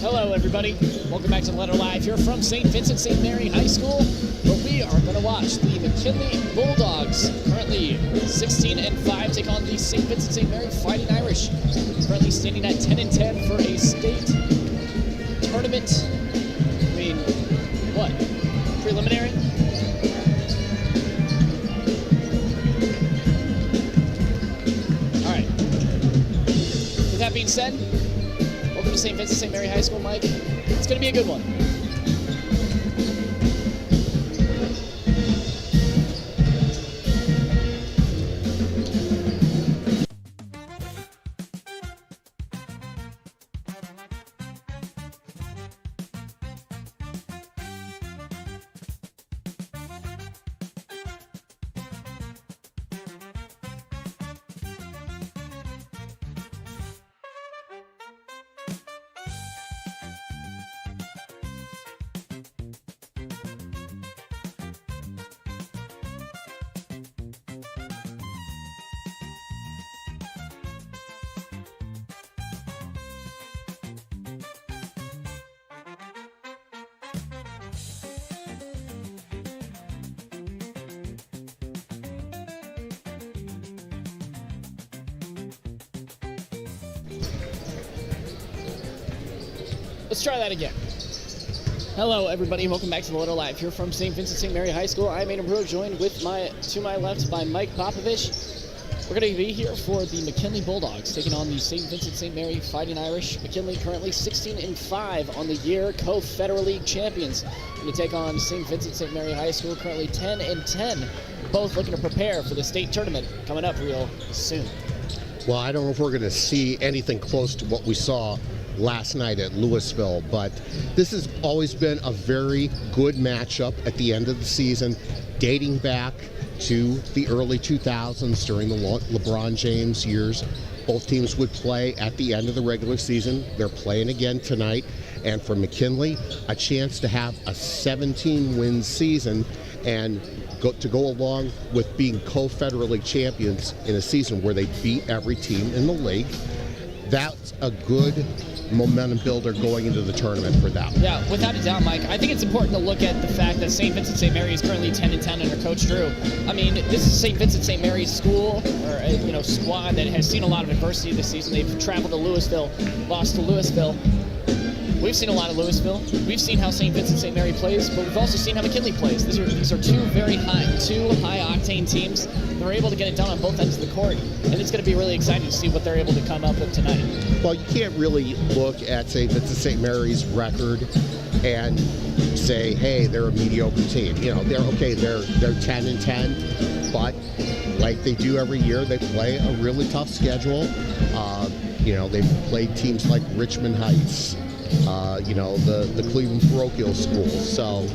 Hello, everybody. Welcome back to The Letter Live here from St. Vincent-St.Mary High School, where we are going to watch the McKinley Bulldogs, currently 16-5, take on the St. Vincent-St.Mary Fighting Irish, currently standing at 10-10 for a state tournament. I mean, what? Preliminary? All right. With that being said, welcome to St. Vincent-St.Mary High School, Mike. It's going to be a good one. Let's try that again. Hello, everybody. Welcome back to The Letter Live here from St. Vincent-St.Mary High School. I'm Aiden Brueck, joined with to my left by Mike Popovich. We're going to be here for the McKinley Bulldogs, taking on the St. Vincent-St.Mary Fighting Irish. McKinley currently 16-5 on the year, co-Federal League champions. Going to take on St. Vincent-St.Mary High School, currently 10-10. Both looking to prepare for the state tournament coming up real soon. Well, I don't know if we're going to see anything close to what we saw last night at Louisville, but this has always been a very good matchup at the end of the season, dating back to the early 2000s during the LeBron James years. Both teams would play at the end of the regular season. They're playing again tonight, and for McKinley, a chance to have a 17-win season and to go along with being co-Federal League champions in a season where they beat every team in the league. That's a good momentum builder going into the tournament for them. Yeah, without a doubt, Mike. I think it's important to look at the fact that St. Vincent-St.Mary is currently 10-10 under Coach Drew. I mean, this is St. Vincent-St.Mary's school, or squad that has seen a lot of adversity this season. They've traveled to Louisville, lost to Louisville. We've seen a lot of Louisville. We've seen how St. Vincent-St.Mary plays, but we've also seen how McKinley plays. These are two high-octane teams that are able to get it done on both ends of the court, and it's going to be really exciting to see what they're able to come up with tonight. Well, you can't really look at St. Vincent-St.Mary's record and say, hey, they're a mediocre team. You know, they're 10-10, but like they do every year, they play a really tough schedule. They've played teams like Richmond Heights, the Cleveland parochial schools. So,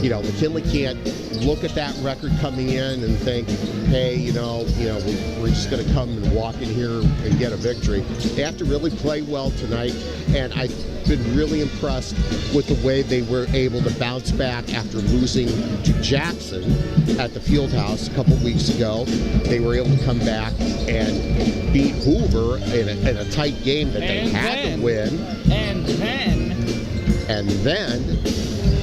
McKinley can't look at that record coming in and think, hey, we're just going to come and walk in here and get a victory. They have to really play well tonight, and I've been really impressed with the way they were able to bounce back after losing to Jackson at the Fieldhouse a couple weeks ago. They were able to come back and beat Hoover in a tight game that they had to win. And then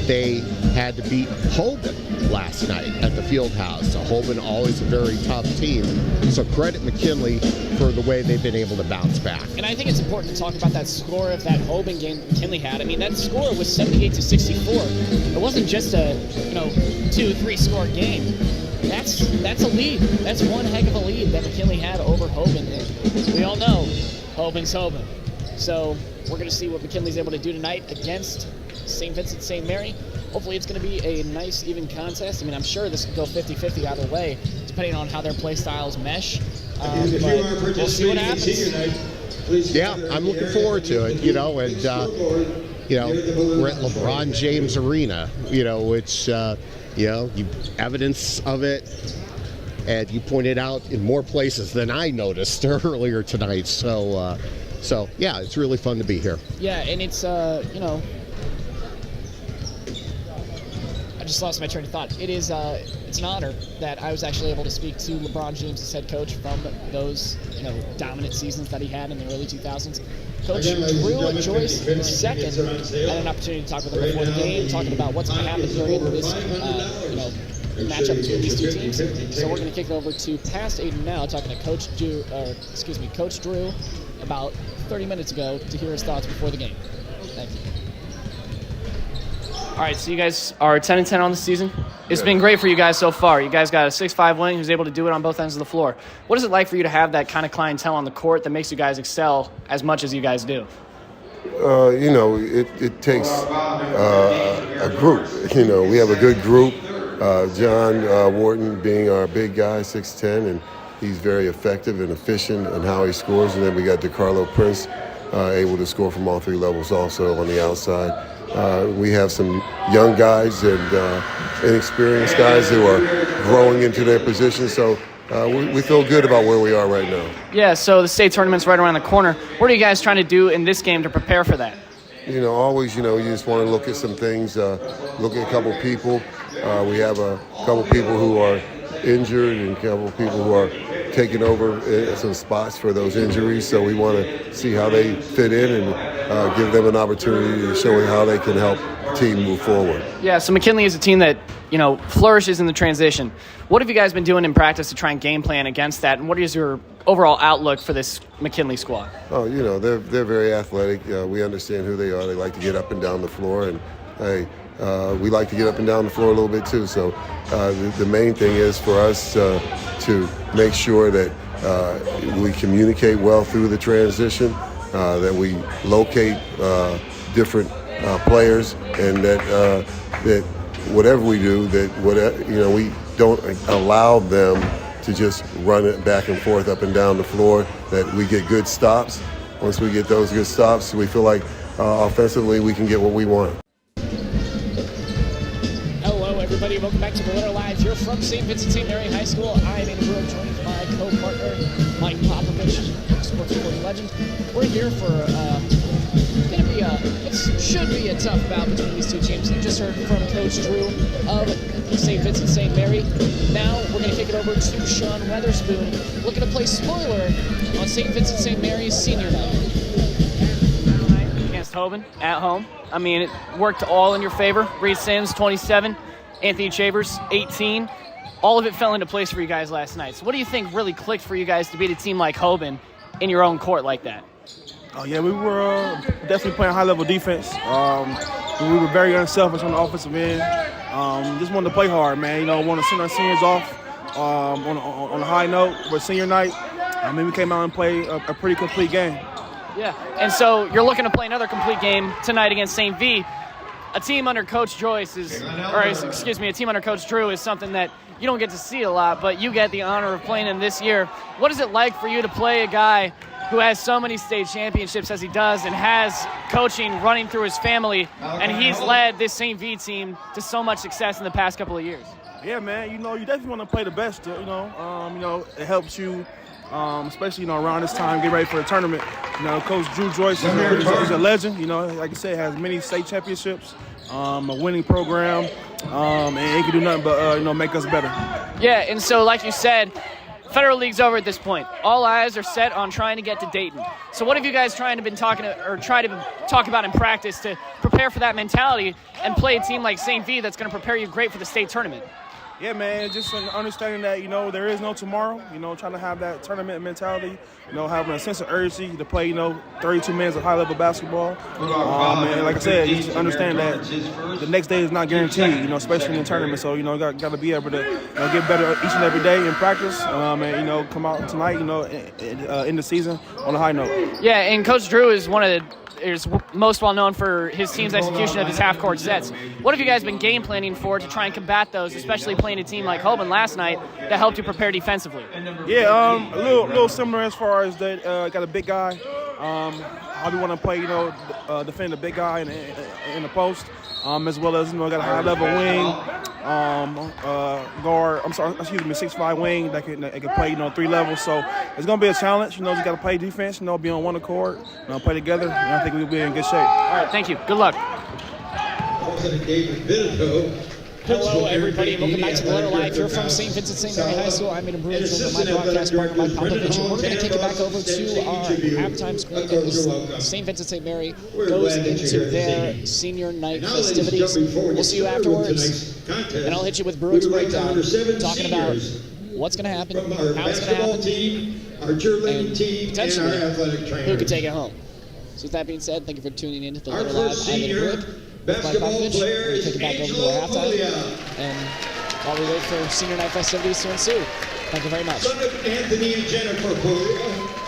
they had to beat Hogan last night at the field house. So Holman, always a very tough team. So credit McKinley for the way they've been able to bounce back. And I think it's important to talk about that score of that Holman game McKinley had. I mean, that score was 78-64. It wasn't just a 2-3 score game. That's a lead. That's one heck of a lead that McKinley had over Holman. And we all know Holman's Holman. So we're going to see what McKinley's able to do tonight against St. Vincent-St.Mary. Hopefully it's going to be a nice, even contest. I mean, I'm sure this could go 50-50 either way, depending on how their play styles mesh. But we'll see what happens. Yeah, I'm looking forward to it, and we're at LeBron James Arena, which, you evidence of it, and you pointed out in more places than I noticed earlier tonight. So yeah, it's really fun to be here. Yeah, and it's, I just lost my train of thought. It's an honor that I was actually able to speak to LeBron James' head coach from those, dominant seasons that he had in the early 2000s. Coach Drew Joyce II had an opportunity to talk with him before the game, talking about what's going to happen during this, matchup between these two teams. So we're going to kick it over to past Aiden now, talking to Coach Drew about 30 minutes ago to hear his thoughts before the game. Thank you. All right, so you guys are 10-10 on the season. It's been great for you guys so far. You guys got a 6'5" wing who's able to do it on both ends of the floor. What is it like for you to have that kind of clientele on the court that makes you guys excel as much as you guys do? It takes a group. We have a good group. John Wharton being our big guy, 6'10", and he's very effective and efficient in how he scores. And then we got DeCarlo Prince, able to score from all three levels also on the outside. We have some young guys and inexperienced guys who are growing into their position. So we feel good about where we are right now. Yeah, so the state tournament's right around the corner. What are you guys trying to do in this game to prepare for that? Always, you just want to look at some things, look at a couple people. We have a couple people who are injured and a couple people who are taking over some spots for those injuries. So we want to see how they fit in and give them an opportunity to show how they can help the team move forward. Yeah, so McKinley is a team that, flourishes in the transition. What have you guys been doing in practice to try and game plan against that? And what is your overall outlook for this McKinley squad? Oh, they're very athletic. We understand who they are. They like to get up and down the floor. And, we like to get up and down the floor a little bit too. So the main thing is for us to make sure that we communicate well through the transition, that we locate different players, and that whatever we do, we don't allow them to just run it back and forth up and down the floor, that we get good stops. Once we get those good stops, we feel like offensively we can get what we want. Everybody, welcome back to the Winter Live here from St. Vincent-St.Mary High School. I'm Aiden Brueck, joined by co-partner Mike Popovich, sports reporting legend. We're here for it should be a tough bout between these two teams. You just heard from Coach Drew of St. Vincent-St.Mary. Now we're going to kick it over to Sean Weatherspoon, looking to play spoiler on St. Vincent-St.Mary's senior night. Against Hoban at home. I mean, it worked all in your favor. Reed Sims, 27. Anthony Chavers, 18. All of it fell into place for you guys last night. So what do you think really clicked for you guys to beat a team like Hoban in your own court like that? Oh, yeah, we were definitely playing high-level defense. We were very unselfish on the offensive end. Just wanted to play hard, man. Want to send our seniors off on a high note. But senior night, we came out and played a pretty complete game. Yeah, and so you're looking to play another complete game tonight against St. V. A team under Coach a team under Coach Drew is something that you don't get to see a lot, but you get the honor of playing him this year. What is it like for you to play a guy who has so many state championships as he does and has coaching running through his family, and he's led this St. V team to so much success in the past couple of years? Yeah, man, you definitely want to play the best, it helps you, especially, around this time, get ready for the tournament. Coach Drew Joyce is a legend, like I said, has many state championships, a winning program, and he can do nothing but, make us better. Yeah, and so like you said, Federal League's over at this point. All eyes are set on trying to get to Dayton. So what have you guys try to talk about in practice to prepare for that mentality and play a team like St. V that's going to prepare you great for the state tournament? Yeah, man, just understanding that, there is no tomorrow, trying to have that tournament mentality, having a sense of urgency to play, 32 minutes of high-level basketball. And like I said, just understand that the next day is not guaranteed, especially in the tournament. So, got to be able to get better each and every day in practice and, come out tonight, in the season on a high note. Yeah, and Coach Drew is is most well known for his team's execution of his half-court sets. What have you guys been game planning for to try and combat those, especially playing a team like Holman last night that helped you prepare defensively? Yeah, a little similar as far as that. Got a big guy. How we want to play, defend a big guy in the post, as well as got a high-level wing. Guard, 6'5" wing that can play, 3 levels. So it's gonna be a challenge. You just gotta play defense. Be on one accord. Play together. And I think we'll be in good shape. All right, thank you. Good luck. Hello, everybody, and welcome back to the Letter Live. You're from St. Vincent-St. Mary High School. I'm Aiden Brueck with my broadcast partner, Mike Popovich, and we're going to take it back over to our halftime screen as St. Vincent-St. Mary goes into their senior night festivities. We'll see you afterwards, and I'll hit you with Brueck's breakdown, talking about what's going to happen, how it's going to happen, and potentially who could take it home. So with that being said, thank you for tuning in to the Letter Live. I'm Aiden Brueck. Mike Popovich. We're going to take it back over to our halftime, and while we wait for senior night festivities to ensue. Thank you very much. Son of Anthony and Jennifer Poole.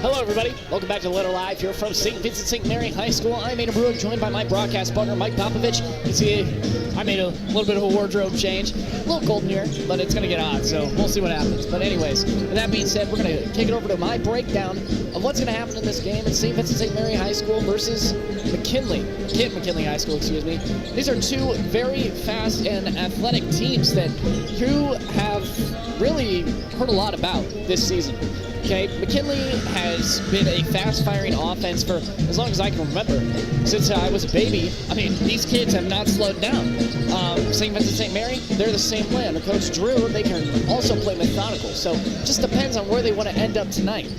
Hello, everybody. Welcome back to Letter Live here from St. Vincent-St.Mary High School. I'm Aiden Brueck, joined by my broadcast partner, Mike Popovich. You can see I made a little bit of a wardrobe change. A little cold in here, but it's going to get hot, so we'll see what happens. But anyways, with that being said, we're going to take it over to my breakdown of what's going to happen in this game at St. Vincent-St.Mary High School versus McKinley. McKinley High School, excuse me. These are two very fast and athletic teams that you have really heard a lot about this season. Okay, McKinley has been a fast-firing offense for as long as I can remember. Since I was a baby, I mean, these kids have not slowed down. St. Vincent-St.Mary, they're the same way. Under Coach Drew, they can also play methodical. So it just depends on where they want to end up tonight.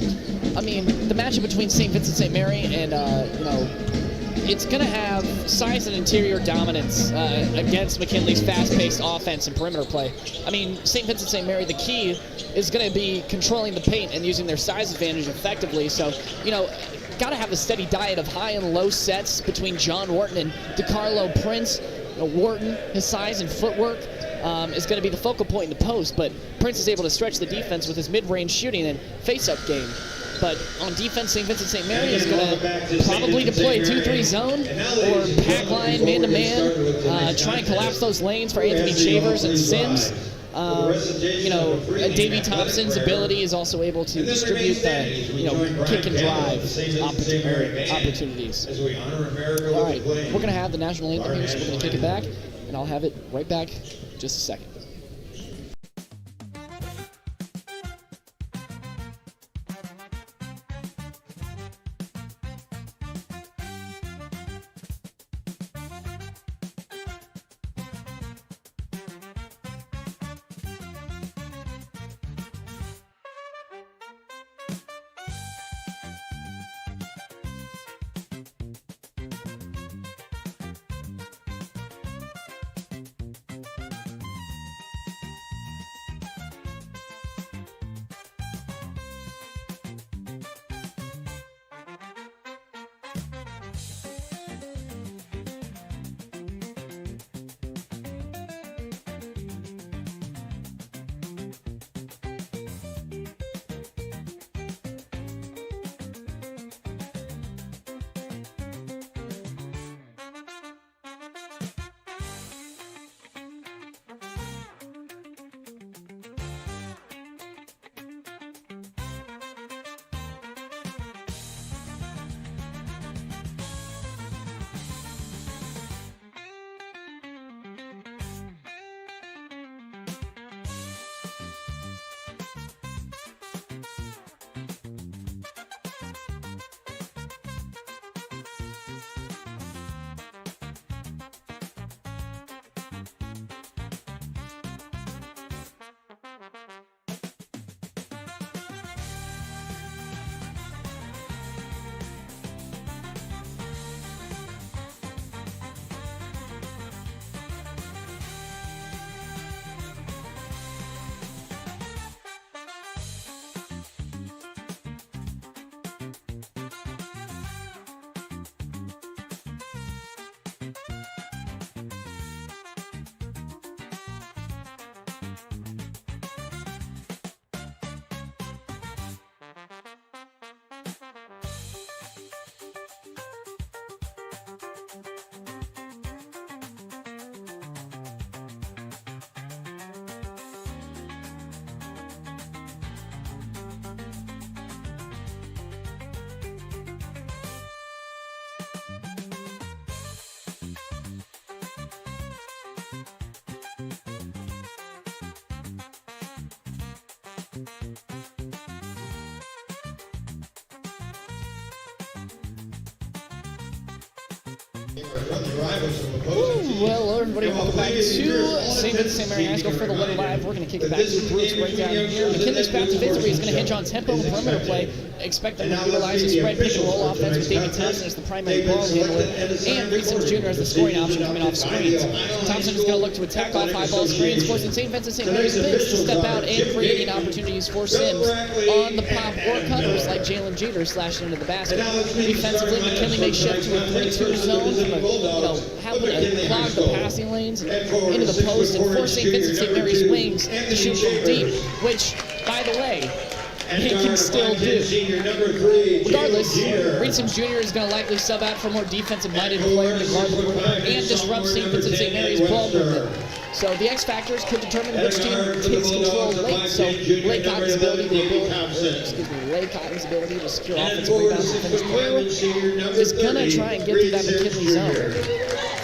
I mean, the matchup between St. Vincent-St.Mary and, it's going to have size and interior dominance against McKinley's fast-paced offense and perimeter play. I mean, St. Vincent-St.Mary, the key is going to be controlling the paint and using their size advantage effectively. So, got to have a steady diet of high and low sets between John Wharton and DeCarlo Prince. Wharton, his size and footwork is going to be the focal point in the post, but Prince is able to stretch the defense with his mid-range shooting and face-up game. But on defense, St. Vincent-St.Mary is going to probably deploy 2-3 zone or pack line, man-to-man, try and collapse those lanes for Anthony Chavers and Sims. Davey Thompson's ability is also able to distribute the, kick and drive opportunities. All right, we're going to have the national anthem here, so we're going to kick it back, and I'll have it right back in just a second. Well, everybody, welcome back to St. Vincent-St.Mary High School for the Letter Live. We're going to kick it back to Brueck's breakdown here. McKinley's path to victory is going to hinge on tempo and perimeter play. Expect them to utilize a spread pick and roll offense with David Thompson as the primary ball handler and Reed Sims Jr. as the scoring option coming off screens. Thompson is going to look to attack off high ball screens, forcing St. Vincent-St.Mary's bigs to step out and creating opportunities for Sims on the pop or cutters like Jalen Jeter slashing into the basket. Defensively, McKinley may shift to a 3-2 zone from having to clog the passing lanes into the post and force St. Vincent-St.Mary's wings to shoot from deep, which, by the way, he can still do. Regardless, Reed Sims Jr. is going to likely sub out for a more defensive-minded player to guard the perimeter and disrupt St. Vincent-St.Mary's ball movement. So the X factors could determine which team takes control late. So Lay Cotton's ability to secure offensive rebounds and finish through is going to try and get through that McKinley zone.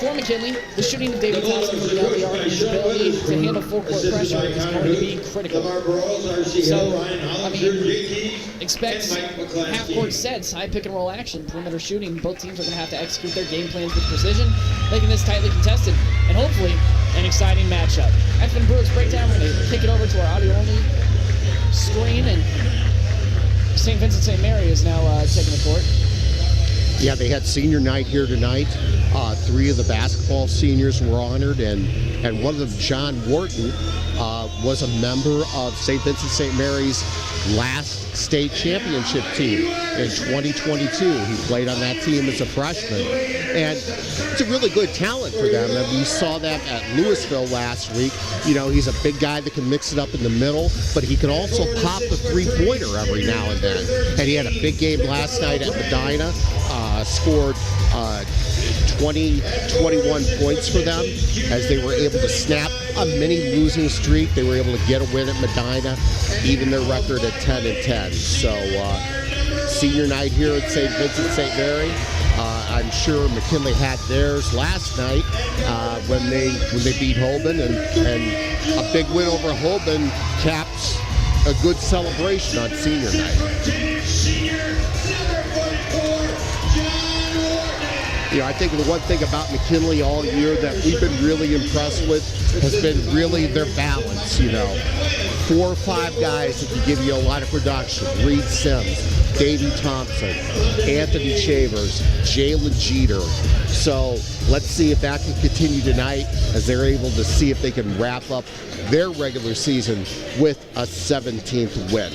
For McKinley, the shooting of David Thompson from beyond the arc and his ability to handle full court pressure is going to be critical. So, I mean, expect half-court sets, high pick-and-roll action, perimeter shooting. Both teams are going to have to execute their game plans with precision, making this tightly contested, and hopefully an exciting matchup. After Brueck's breakdown, we're going to kick it over to our audio-only screen, and St. Vincent-St.Mary is now taking the court. Yeah, they had senior night here tonight. 3 of the basketball seniors were honored, and one of them, John Wharton, was a member of St. Vincent-St.Mary's last state championship team in 2022. He played on that team as a freshman, and it's a really good talent for them. And we saw that at Louisville last week. You know, he's a big guy that can mix it up in the middle, but he can also pop the three-pointer every now and then. And he had a big game last night at Medina, scored 21 points for them as they were able to snap a mini losing streak. They were able to get a win at Medina, even their record at 10-10. So senior night here at St. Vincent-St.Mary. I'm sure McKinley had theirs last night when they beat Holben, and a big win over Holben caps a good celebration on senior night. You know, I think the one thing about McKinley all year that we've been really impressed with has been really their balance, you know. 4 or 5 guys that can give you a lot of production. Reed Sims, Davey Thompson, Anthony Chavers, Jalen Jeter. So let's see if that can continue tonight as they're able to see if they can wrap up their regular season with a 17th win.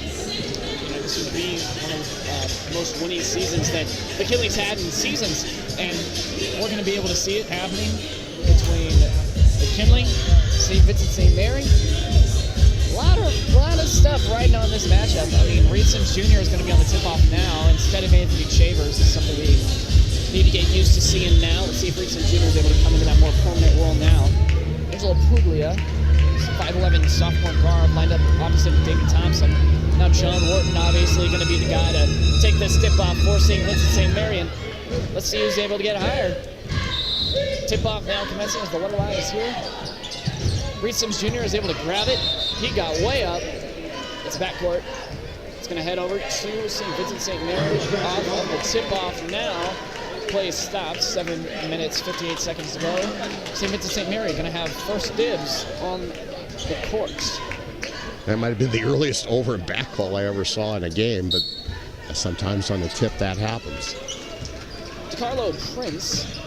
This would be one of the most winning seasons that McKinley's had in seasons, and we're going to be able to see it happening between McKinley, St. Vincent-St.Mary. A lot of stuff riding on this matchup. I mean, Reed Sims Jr. is going to be on the tip-off now instead of Anthony Chavers. It's something we need to get used to seeing now. Let's see if Reed Sims Jr. is able to come into that more prominent role now. Angelo Puglia, 5'11" sophomore guard, lined up opposite of David Thompson. Now John Wharton obviously going to be the guy to take this tip-off for St. Vincent-St.Mary. And let's see who's able to get higher. Tip-off now commencing as the water line is here. Reed Sims Jr. is able to grab it. He got way up. It's backcourt. It's going to head over to St. Vincent-St.Mary off of the tip-off now. Play stopped. 7 minutes, 58 seconds to go. St. Vincent-St.Mary going to have first dibs on the court. That might have been the earliest over and back call I ever saw in a game, but sometimes on the tip that happens. DeCarlo Prince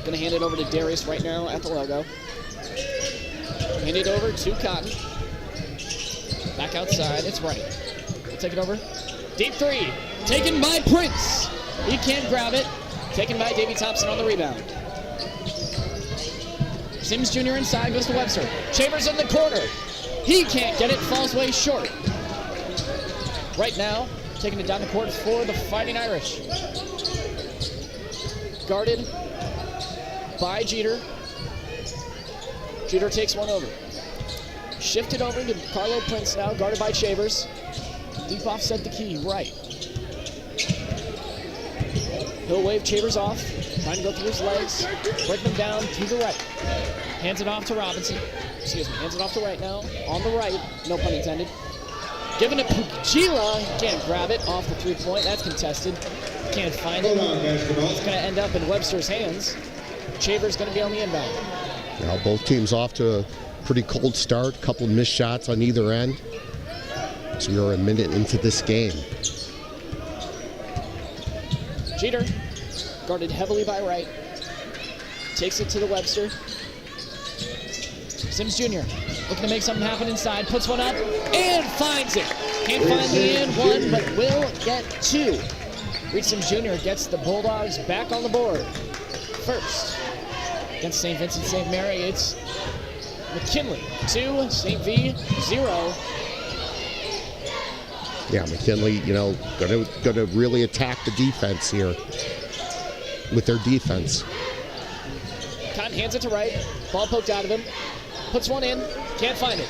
going to hand it over to Darius right now at the logo. Hand it over to Cotton. Back outside, it's right. We'll take it over. Deep three, taken by Prince. He can't grab it. Taken by Davey Thompson on the rebound. Sims Jr. inside, goes to Webster. Chambers in the corner. He can't get it, falls way short. Right now, taking it down the court for the Fighting Irish. Guarded by Jeter. Jeter takes one over. Shifted over to Carlo Prince now, guarded by Chambers. Deep offset the key, right. He'll wave Chambers off, trying to go through his legs, break them down to the right. Hands it off to Robinson. Excuse me, hands it off to right now. On the right, no pun intended. Giving it Pugila, can't grab it off the three-point. That's contested. Can't find it. It's going to end up in Webster's hands. Chambers going to be on the inbound. Now both teams off to a pretty cold start. A couple of missed shots on either end. So we are a minute into this game. Jeter, guarded heavily by right. Takes it to the Webster. Sims Jr. looking to make something happen inside. Puts one up and finds it. Can't find the end one, but will get two. Reed Sims Jr. gets the Bulldogs back on the board. First, against St. Vincent-St.Mary, it's McKinley 2, St. V 0. Yeah, McKinley, gonna really attack the defense here with their defense. Cotton hands it to right. Ball poked out of him. Puts one in. Can't find it.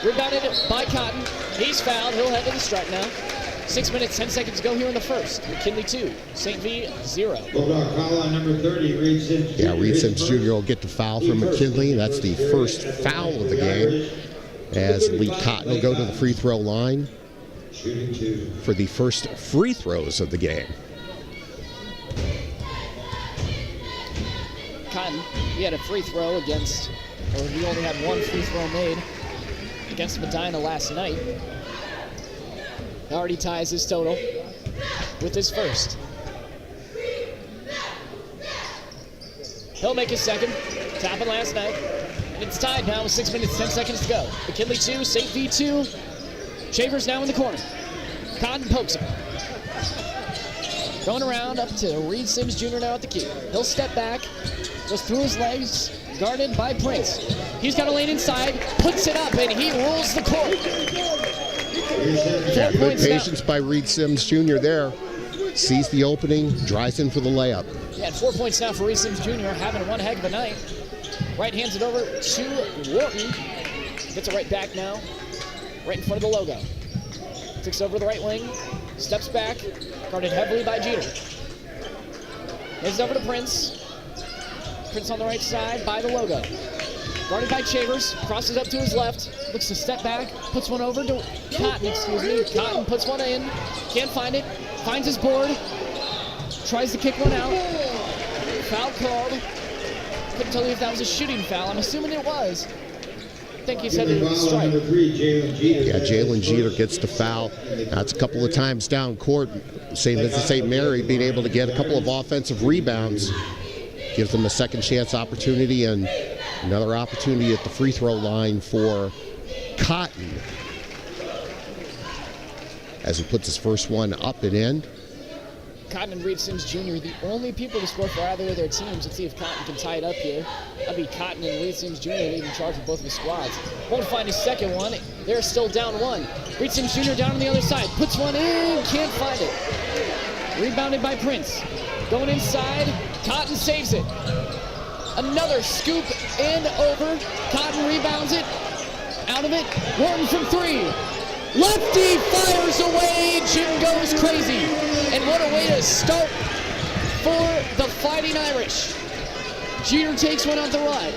Rebounded by Cotton. He's fouled. He'll head to the stripe now. 6 minutes, 10 seconds to go here in the first. McKinley 2, St. V 0. Bulldog foul on number 30, Reed Sims Jr. Yeah, Reed Sims Jr. will get the foul from McKinley. That's the first foul of the game. As Lee Cotton will go to the free throw line for the first free throws of the game. Cotton, he had a free throw against, or he only had one free throw made against Medina last night. Already ties his total with his first. He'll make his second. It happened last night. And it's tied now with 6 minutes, 10 seconds to go. McKinley 2, St. V 2. Chambers now in the corner. Cotton pokes him. Going around up to Reed Sims Jr. now at the key. He'll step back, goes through his legs, guarded by Prince. He's got a lane inside, puts it up, and he rules the court. Yeah, good patience by Reed Sims Jr. there. Sees the opening, drives in for the layup. Yeah, 4 points now for Reed Sims Jr., having one heck of a night. Right hands it over to Wharton. Gets it right back now, right in front of the logo. Takes over the right wing, steps back, guarded heavily by Jeter. Hands it over to Prince. Prince on the right side by the logo. Guarded by Chambers, crosses up to his left, looks to step back, puts one over to Cotton, Cotton puts one in, can't find it, finds his board, tries to kick one out. Foul called. Couldn't tell you if that was a shooting foul. I'm assuming it was. I think he's headed to the strike. Yeah, Jalen Jeter gets the foul. That's a couple of times down court. St. Vincent-St.Mary being able to get a couple of offensive rebounds gives them a second chance opportunity and another opportunity at the free throw line for Cotton as he puts his first one up and in. Cotton and Reed Sims Jr. the only people to score for either of their teams. Let's see if Cotton can tie it up here. That'd be Cotton and Reed Sims Jr. leading charge of both of the squads. Won't find his second one. They're still down one. Reed Sims Jr. down on the other side. Puts one in. Can't find it. Rebounded by Prince. Going inside. Cotton saves it. Another scoop and over. Cotton rebounds it. Out of it. Wharton from three. Lefty fires away. Jim goes crazy. And what a way to start for the Fighting Irish. Jeter takes one out the right.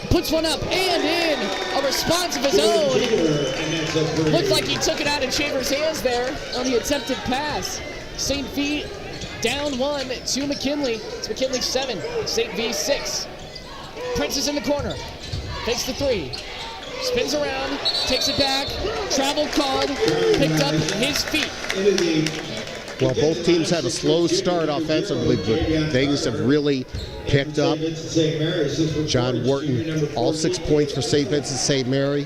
Puts one up and in. A response of his own. Looks like he took it out of Chambers' hands there on the attempted pass. St. V down one to McKinley. It's McKinley 7, St. V 6. Prince is in the corner. Takes the three. Spins around, takes it back, travel called, picked up his feet. Well, both teams had a slow start offensively, but things have really picked up. John Wharton, all 6 points for St. Vincent-St.Mary.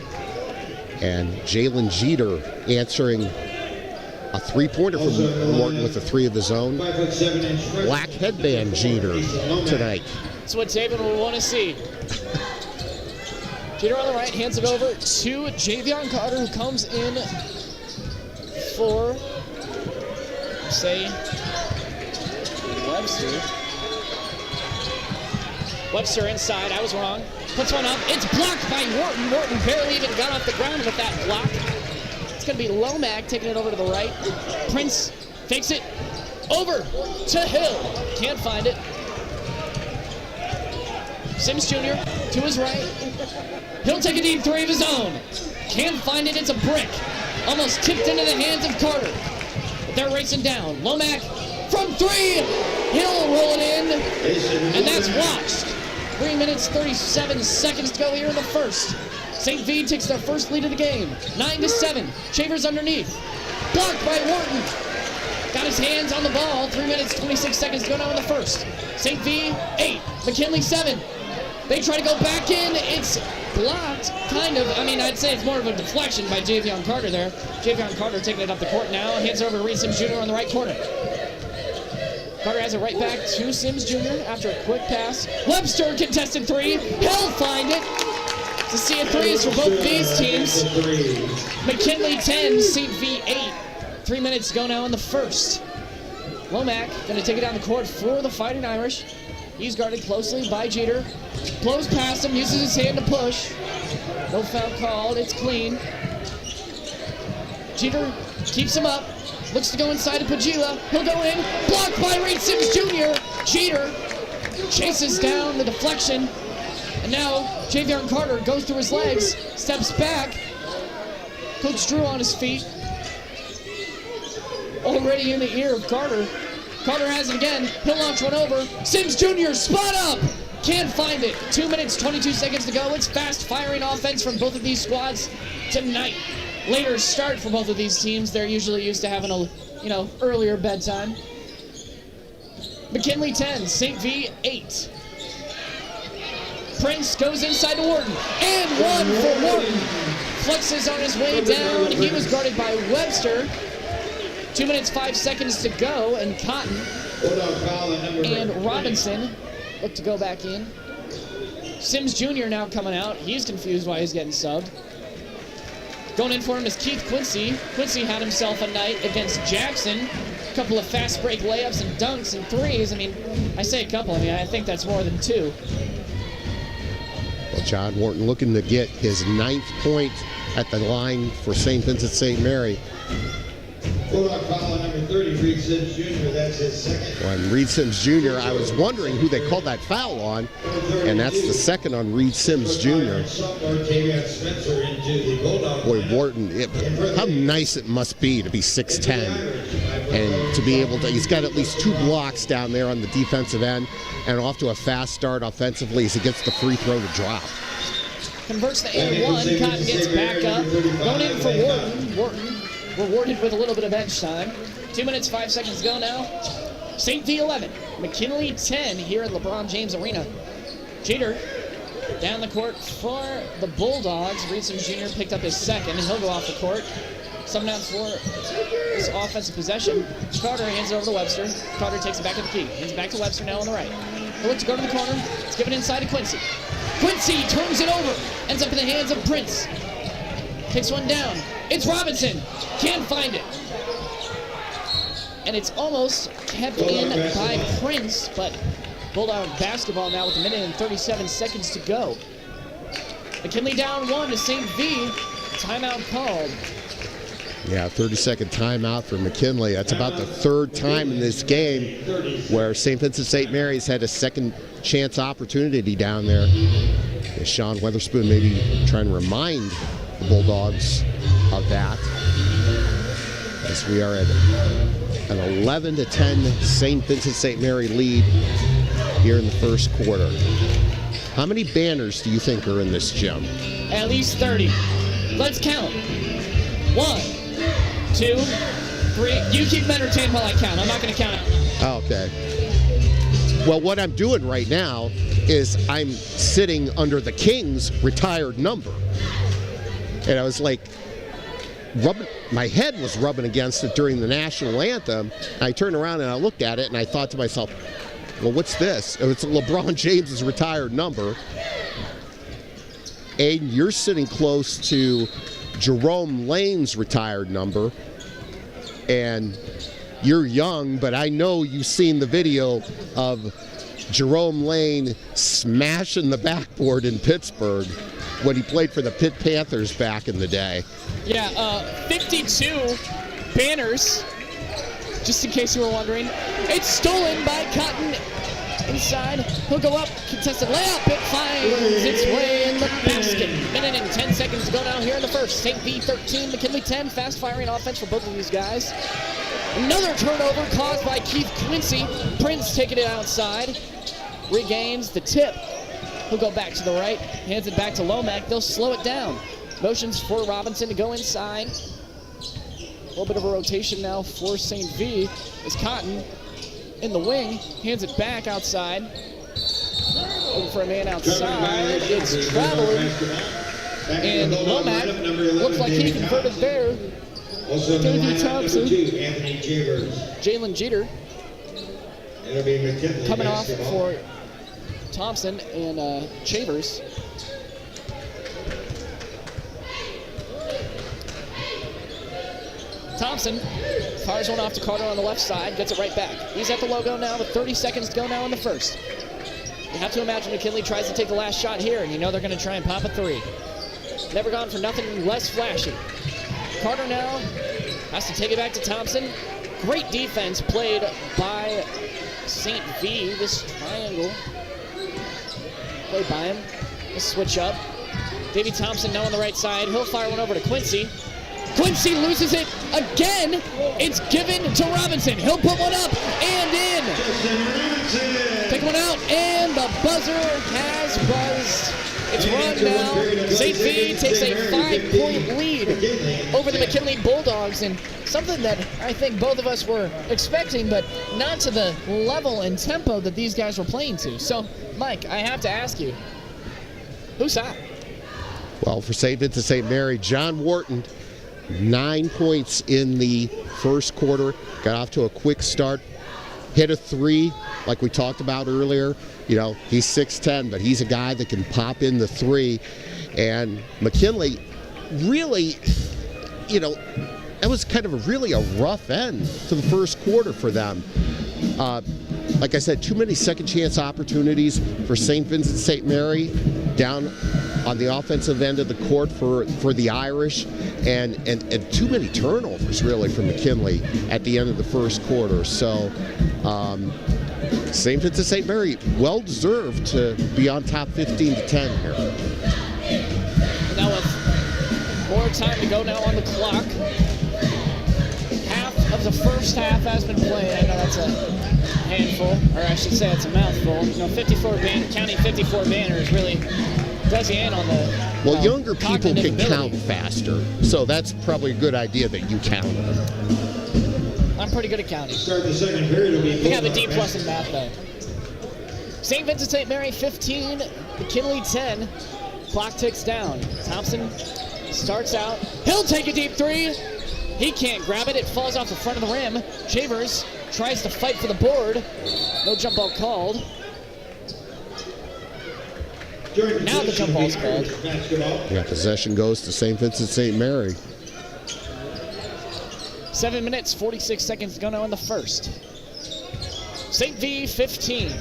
And Jalen Jeter answering a three-pointer from Wharton with a three of his own. Black headband Jeter tonight. That's what David will want to see. Jeter on the right, hands it over to Javion Carter, who comes in for, say, Webster. Webster inside, I was wrong. Puts one up, it's blocked by Wharton. Wharton barely even got off the ground with that block. It's gonna be Lomack taking it over to the right. Prince fakes it, over to Hill. Can't find it. Sims Jr. to his right. He'll take a deep three of his own. Can't find it, it's a brick. Almost tipped into the hands of Carter. But they're racing down. Lomack from three. He'll roll it in. And that's watched. 3 minutes, 37 seconds to go here in the first. St. V takes their first lead of the game. 9-7. Shavers underneath. Blocked by Wharton. Got his hands on the ball. 3 minutes, 26 seconds to go now in the first. St. V, 8. McKinley, 7. They try to go back in. It's blocked, kind of. I mean, I'd say it's more of a deflection by Javion Carter there. Javion Carter taking it up the court now. Hands it over to Reed Sims Jr. on the right corner. Carter has it right back to Sims Jr. after a quick pass. Webster contested three. He'll find it. To see a threes for both these teams. McKinley 10, St. V 8. 3 minutes to go now in the first. Lomack going to take it down the court for the Fighting Irish. He's guarded closely by Jeter. Blows past him, uses his hand to push. No foul called, it's clean. Jeter keeps him up. Looks to go inside to Pagila. He'll go in. Blocked by Reed Sims Jr. Jeter chases down the deflection. And now Javion Carter goes through his legs, steps back. Coach Drew on his feet. Already in the ear of Carter. Carter has it again. He'll launch one over. Sims Jr. spot up. Can't find it. 2 minutes, 22 seconds to go. It's fast firing offense from both of these squads tonight. Later start for both of these teams. They're usually used to having a, earlier bedtime. McKinley 10, St. V 8. Prince goes inside to Wharton. And one for Wharton. Flexes on his way down. He was guarded by Webster. 2 minutes, 5 seconds to go. And Cotton and Robinson look to go back in. Sims Jr. now coming out. He's confused why he's getting subbed. Going in for him is Keith Quincy. Quincy had himself a night against Jackson. A couple of fast break layups and dunks and threes. I say a couple. I think that's more than two. Well, John Wharton looking to get his 9th point at the line for St. Vincent-St. Mary. Bulldog foul on number 30, Reed Sims Jr. That's his second. On Reed Sims Jr., I was wondering who they called that foul on, and that's the second on Reed Sims Jr. Boy, Wharton, how nice it must be to be 6'10", and to be able to, he's got at least 2 blocks down there on the defensive end, and off to a fast start offensively as he gets the free throw to drop. Converts the and one. Cotton gets back up. Going in for Wharton. Wharton rewarded with a little bit of bench time. 2 minutes, 5 seconds to go now. St. V 11, McKinley 10 here at LeBron James Arena. Jeter down the court for the Bulldogs. Reed Sims Jr. picked up his second, and he'll go off the court. Some down for this offensive possession. Carter hands it over to Webster. Carter takes it back to the key. Hands it back to Webster now on the right. He'll look to go to the corner. It's given inside to Quincy. Quincy turns it over. Ends up in the hands of Prince. Takes one down. It's Robinson. Can't find it. And it's almost kept in by Prince, but Bulldog basketball now with 1 minute and 37 seconds to go. McKinley down 1 to St. V. Timeout called. Yeah, 30-second timeout for McKinley. That's about the 3rd time in this game where St. Vincent-St. Mary's had a second chance opportunity down there. Sean Weatherspoon maybe trying to remind the Bulldogs of that, as we are at an 11-10 St. Vincent-St. Mary lead here in the first quarter. How many banners do you think are in this gym? At least 30. Let's count. 1, 2, 3. You keep them entertained while I count. I'm not going to count out. Okay. Well, what I'm doing right now is I'm sitting under the King's retired number. And I was like, my head was rubbing against it during the national anthem. I turned around and I looked at it and I thought to myself, well, what's this? It's LeBron James's retired number. Aiden, you're sitting close to Jerome Lane's retired number, and you're young, but I know you've seen the video of Jerome Lane smashing the backboard in Pittsburgh when he played for the Pitt Panthers back in the day. Yeah, 52 banners, just in case you were wondering. It's stolen by Cotton inside. He'll go up, contested layup. It finds its way in the basket. Minute and 10 seconds to go now here in the first. St. V 13, McKinley 10. Fast-firing offense for both of these guys. Another turnover caused by Keith Quincy. Prince taking it outside. Regains the tip. He'll go back to the right. Hands it back to Lomack. They'll slow it down. Motions for Robinson to go inside. A little bit of a rotation now for St. V. Is Cotton in the wing. Hands it back outside. Looking for a man outside. It's traveling. And Lomack looks like he converted there. Davey Thompson. Jalen Jeter. Coming off for Thompson and Chavers. Thompson fires one off to Carter on the left side, gets it right back. He's at the logo now with 30 seconds to go now in the first. You have to imagine McKinley tries to take the last shot here, and you know they're going to try and pop a three. Never gone for nothing less flashy. Carter now has to take it back to Thompson. Great defense played by St. V. This triangle played by him. Let's switch up. Davey Thompson now on the right side. He'll fire one over to Quincy. Quincy loses it again. It's given to Robinson. He'll put one up and in. Take one out, and the buzzer has buzzed. It's run now. St. V takes a 5-point lead over the McKinley Bulldogs, and something that I think both of us were expecting, but not to the level and tempo that these guys were playing to. So, Mike, I have to ask you, who's hot? Well, for St. Vincent-St.Mary, John Wharton, 9 points in the first quarter. Got off to a quick start. Hit a three, like we talked about earlier. You know, he's 6'10", but he's a guy that can pop in the three. And McKinley, really, you know, that was kind of really a rough end to the first quarter for them. Like I said, too many second chance opportunities for St. Vincent-St.Mary down on the offensive end of the court for the Irish, and too many turnovers really for McKinley at the end of the first quarter. So St. Vincent-St.Mary well deserved to be on top 15-10 here. Now with more time to go now on the clock. Half of the first half has been played. I know that's a handful, or I should say it's a mouthful. You know, 54 counting 54 banners really does you in on the younger people can count faster, so that's probably a good idea that you count them. I'm pretty good at counting. Start the second period will be. I think I have a D+ in math though. St. Vincent-St.Mary 15, McKinley 10. Clock ticks down. Thompson starts out. He'll take a deep three. He can't grab it. It falls off the front of the rim. Chavers tries to fight for the board. No jump ball called. Now the jump ball's called. Yeah, possession goes to St. Vincent-St.Mary. 7 minutes, 46 seconds to go now in the first. St. V 15,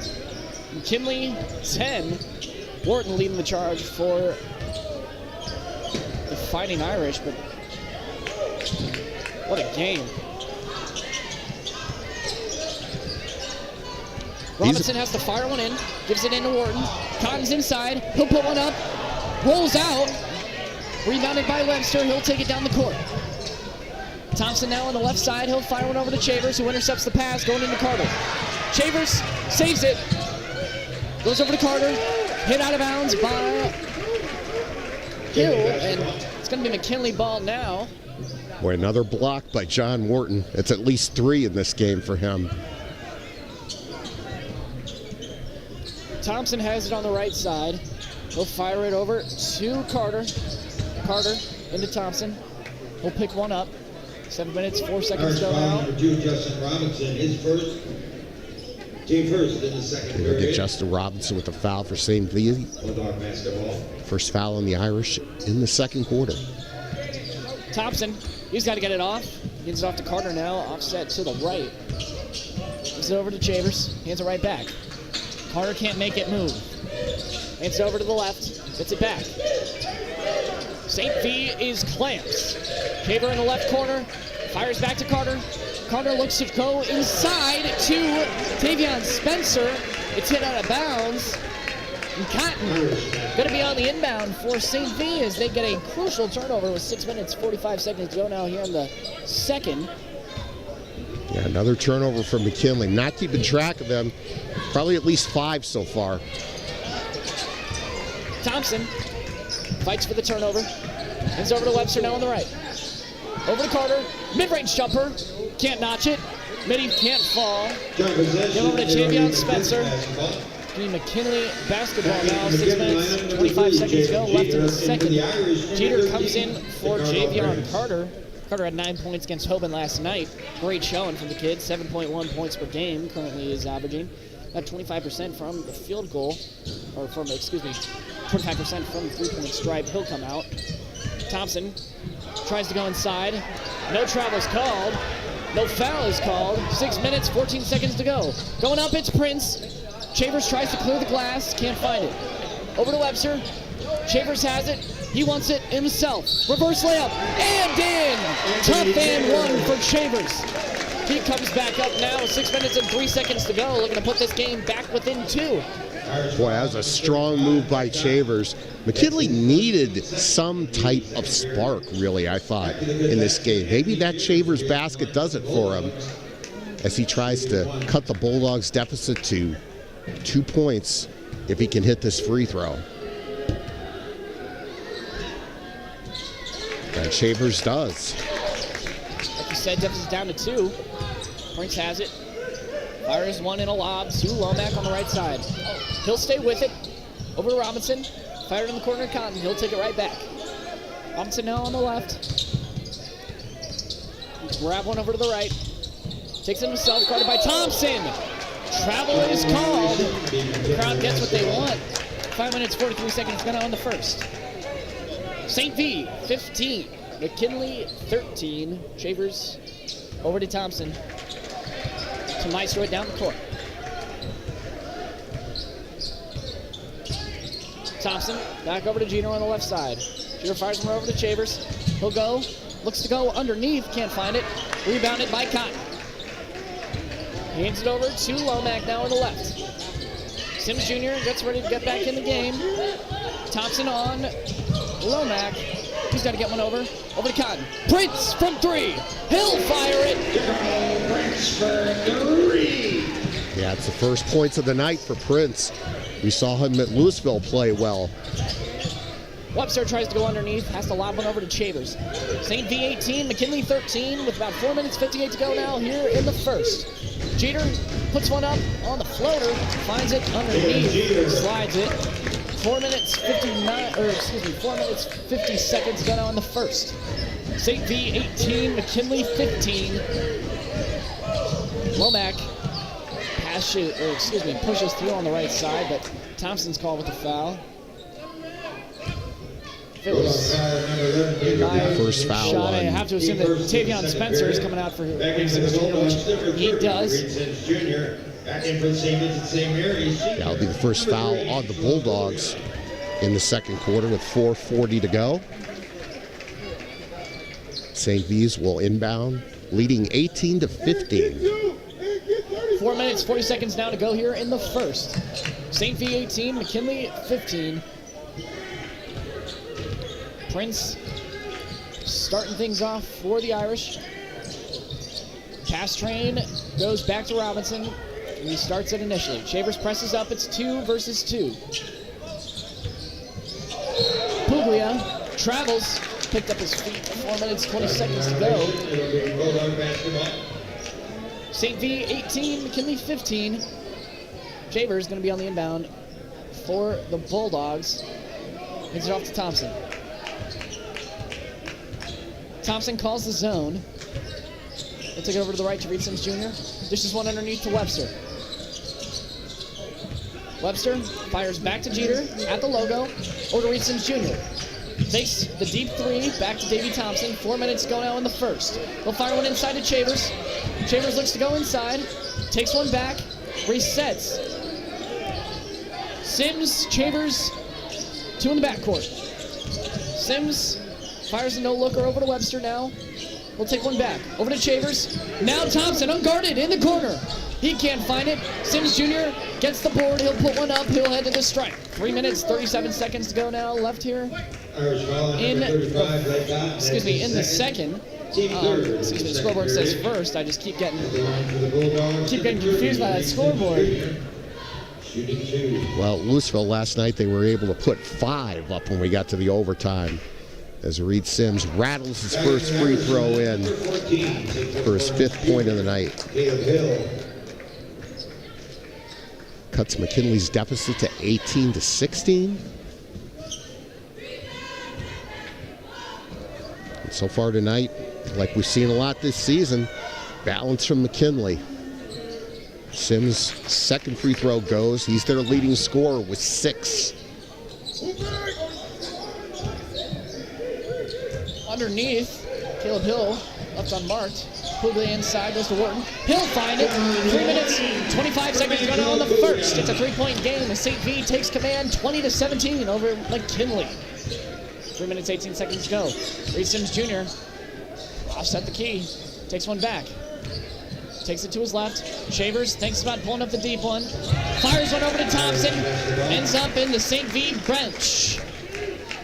McKinley 10. Wharton leading the charge for the Fighting Irish, but what a game. Robinson has to fire one in, gives it into Wharton. Cotton's inside, he'll put one up, rolls out, rebounded by Webster, he'll take it down the court. Thompson now on the left side, he'll fire one over to Chavers, who intercepts the pass, going into Carter. Chavers saves it, goes over to Carter, hit out of bounds by Hill, and it's going to be McKinley ball now. Boy, another block by John Wharton. It's at least 3 in this game for him. Thompson has it on the right side. He'll fire it over to Carter. Carter into Thompson. He'll pick one up. 7 minutes, 4 seconds to go now. Number 2, Justin Robinson, his first. Team first in the second We'll get period. Justin Robinson with a foul for St. V. Bulldog basketball. First foul on the Irish in the second quarter. Thompson, he's got to get it off. Hands it off to Carter now, offset to the right. Gives it over to Chambers, hands it right back. Carter can't make it move. Hands it over to the left, gets it back. St. V is clamps. Shaver in the left corner, fires back to Carter. Carter looks to go inside to Tavion Spencer. It's hit out of bounds. And Cotton going to be on the inbound for St. V as they get a crucial turnover with 6 minutes, 45 seconds to go now here in the second. Yeah, another turnover from McKinley. Not keeping track of them. Probably at least 5 so far. Thompson fights for the turnover. Hands over to Webster now on the right. Over to Carter. Mid-range jumper. Can't notch it. Midi can't fall. Give over to Javion Spencer. McKinley basketball now. 6 minutes, 25 seconds to go left in the second. Jeter comes in for Javion Carter. Carter had 9 points against Hoban last night. Great showing from the kid. 7.1 points per game currently is averaging. At 25% from the field goal, or from, 25% from the three-point stripe. He'll come out. Thompson tries to go inside. No travel's called. No foul is called. 6 minutes, 14 seconds to go. Going up, it's Prince. Shavers tries to clear the glass, can't find it. Over to Webster. Shavers has it. He wants it himself. Reverse layup, and in! Tough and one for Shavers. He comes back up now with 6 minutes and 3 seconds to go, looking to put this game back within 2. Boy, that was a strong move by Shavers. McKinley needed some type of spark, really, I thought, in this game. Maybe that Shavers basket does it for him as he tries to cut the Bulldogs' deficit to 2 points if he can hit this free throw. And Shavers does. Like you said, deficit down to 2. Prince has it. Fires one in a lob to Lomack on the right side. He'll stay with it. Over to Robinson. Fired in the corner of Cotton. He'll take it right back. Robinson now on the left. Grab one over to the right. Takes it himself. Guarded by Thompson. Travel is called. The crowd gets what they want. 5 minutes, 43 seconds gone on the first. St. V, 15. McKinley, 13. Shavers over to Thompson. To Maestro it down the court. Thompson back over to Jeter on the left side. Jeter fires him over to Shavers. He'll go. Looks to go underneath. Can't find it. Rebounded by Cotton. Hands it over to Lomack now on the left. Sims Jr. gets ready to get back in the game. Thompson on Lomack. He's got to get one over. Over to Cotton. Prince from 3. He'll fire it. Yeah, it's the first points of the night for Prince. We saw him at Louisville play well. Webster tries to go underneath, has to lob one over to Shavers. St. V 18, McKinley 13, with about 4 minutes 58 to go now here in the first. Jeter puts one up on the floater, finds it underneath, slides it. 4 minutes 50 seconds to go now in the first. St. V 18, McKinley 15. Lomack pushes through on the right side, but Thompson's called with the foul. If it was my First foul shot, I on- have to assume that Tavion Spencer is coming out for Vincent Jr., which he does. Back in for St. Vincent-St.Mary. That'll be the first foul on the Bulldogs in the second quarter with 4:40 to go. St. V's will inbound, leading 18-15. 4 minutes, 40 seconds now to go here in the first. St. V 18, McKinley 15. Prince starting things off for the Irish. Pass train goes back to Robinson. And he starts it initially. Shavers presses up. It's 2 versus 2. Puglia travels. Picked up his feet. 4 minutes, 20 seconds to go. St. V 18, McKinley 15. Shavers going to be on the inbound for the Bulldogs. Hands it off to Thompson. Thompson calls the zone. He'll take it over to the right to Reed Sims Jr. Dishes one underneath to Webster. Webster fires back to Jeter at the logo. Over to Reed Sims Jr. Takes the deep three back to Davey Thompson. 4 minutes to go now in the first. They'll fire one inside to Chavers. Chavers looks to go inside. Takes one back. Resets. Sims, Chavers, 2 in the backcourt. Sims fires a no-looker over to Webster now. We'll take one back. Over to Chavers. Now Thompson unguarded in the corner. He can't find it. Sims Jr. gets the board. He'll put one up. He'll head to the strike. 3 minutes, 37 seconds to go now left here. In the second. The scoreboard says first. I just keep getting confused by that scoreboard. Well, Louisville last night, they were able to put 5 up when we got to the overtime, as Reed Sims rattles his first free throw in for his 5th point of the night. Cuts McKinley's deficit to 18-16. And so far tonight, like we've seen a lot this season, balance from McKinley. Sims' second free throw goes. He's their leading scorer with 6. Underneath, Caleb Hill left unmarked. Puglia inside, goes to Wharton. He'll find it. 3 minutes, 25 seconds to go now in the first. It's a 3-point game as St. V takes command 20-17 over McKinley. 3 minutes, 18 seconds to go. Reed Sims Jr. offset the key. Takes one back. Takes it to his left. Shavers thinks about pulling up the deep one. Fires one over to Thompson. Ends up in the St. V bench.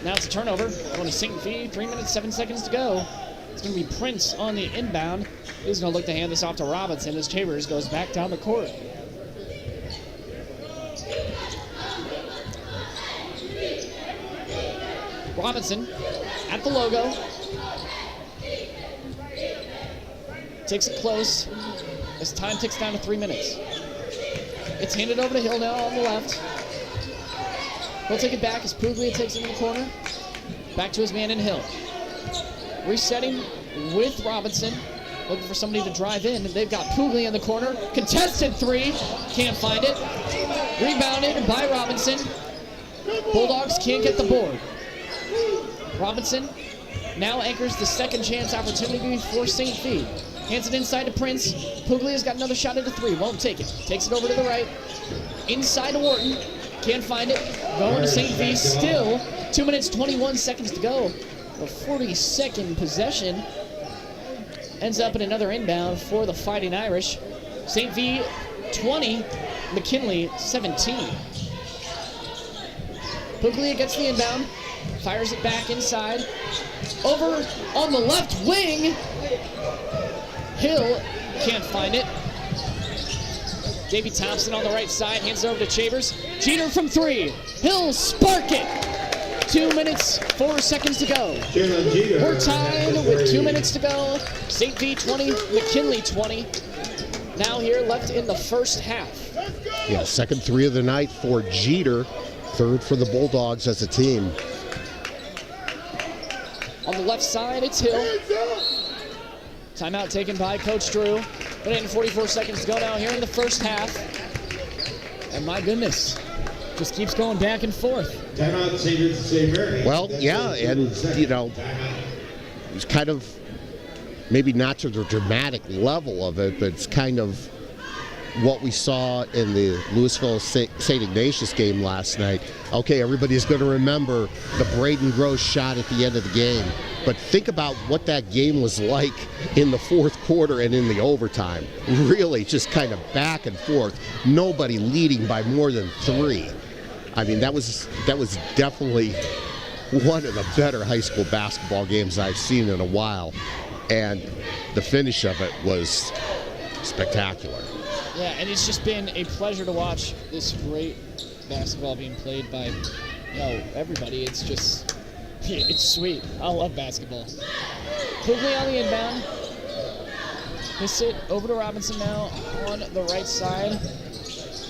Now it's a turnover. Going to St. V. 3 minutes, 7 seconds to go. It's going to be Prince on the inbound. He's going to look to hand this off to Robinson as Shavers goes back down the court. Robinson at the logo. Takes it close as time ticks down to 3 minutes. It's handed over to Hill now on the left. He'll take it back as Puglia takes it in the corner. Back to his man in Hill. Resetting with Robinson. Looking for somebody to drive in. They've got Puglia in the corner. Contested 3. Can't find it. Rebounded by Robinson. Bulldogs can't get the board. Robinson now anchors the second chance opportunity for St. V. Hands it inside to Prince. Puglia's got another shot at a 3. Won't take it. Takes it over to the right. Inside to Wharton. Can't find it. Going to St. V. Still 2 minutes, 21 seconds to go. A 40-second possession. Ends up in another inbound for the Fighting Irish. St. V 20. McKinley 17. Puglia gets the inbound. Fires it back inside. Over on the left wing. Hill can't find it. Davey Thompson on the right side, hands it over to Chavers. Jeter from 3. Hill spark it. 2 minutes, 4 seconds to go. We're tied with 2 minutes to go. St. V 20, McKinley 20. Now here left in the first half. Yeah, second 3 of the night for Jeter. Third for the Bulldogs as a team. On the left side, it's Hill. Timeout taken by Coach Drew. 44 seconds to go now here in the first half. And my goodness, just keeps going back and forth. Timeout, Vincent-St.Mary. Well, yeah, and, you know, it's kind of maybe not to the dramatic level of it, but it's kind of what we saw in the Louisville St. Ignatius game last night. Okay, everybody's going to remember the Braden Gross shot at the end of the game, but think about what that game was like in the fourth quarter and in the overtime. Really just kind of back and forth. Nobody leading by more than 3. I mean, that was definitely one of the better high school basketball games I've seen in a while, and the finish of it was spectacular. Yeah, and it's just been a pleasure to watch this great basketball being played by, you know, everybody. It's just, it's sweet. I love basketball. Puglia on the inbound. Hits it over to Robinson now on the right side.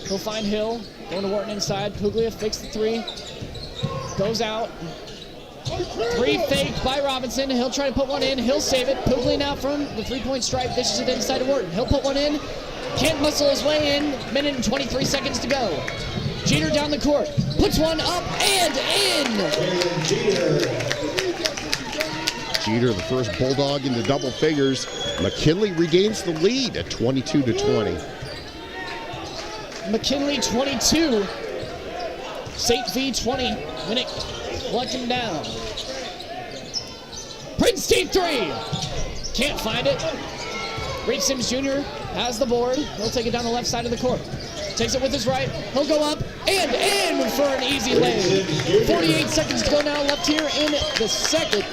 He'll find Hill. Going to Wharton inside. Puglia fakes the 3. Goes out. 3 faked by Robinson. He'll try to put one in. He'll save it. Puglia now from the 3-point stripe. Dishes it inside to Wharton. He'll put one in. Can't muscle his way in. Minute and 23 seconds to go. Jeter down the court. Puts one up and in. Jeter, the first Bulldog into double figures. McKinley regains the lead at 22-20. McKinley 22. St. V 20. Minnick collecting down. Prince deep three. Can't find it. Reed Sims Jr. has the board. He'll take it down the left side of the court. Takes it with his right. He'll go up and in for an easy lay. 48 seconds to go now left here in the second.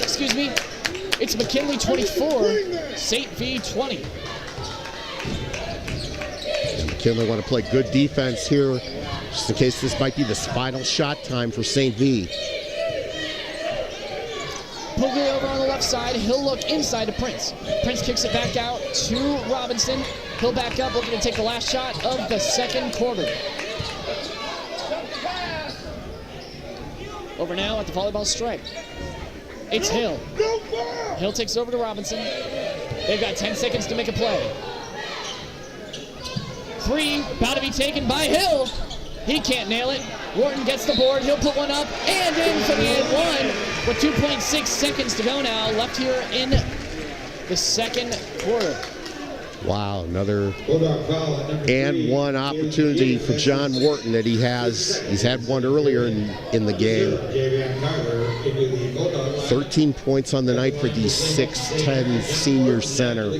Excuse me. It's McKinley 24, St. V 20. And McKinley want to play good defense here, just in case this might be the final shot time for St. V. Puglia over on the left side. He'll look inside to Prince. Prince kicks it back out to Robinson. He'll back up, looking to take the last shot of the second quarter. Over now at the volleyball stripe. It's Hill. Hill takes it over to Robinson. They've got 10 seconds to make a play. Three, about to be taken by Hill. He can't nail it. Wharton gets the board. He'll put one up and in for the and one with 2.6 seconds to go now left here in the second quarter. Wow, another and one opportunity for John Wharton that he has. He's had one earlier in the game. 13 points on the night for the 6'10 senior center.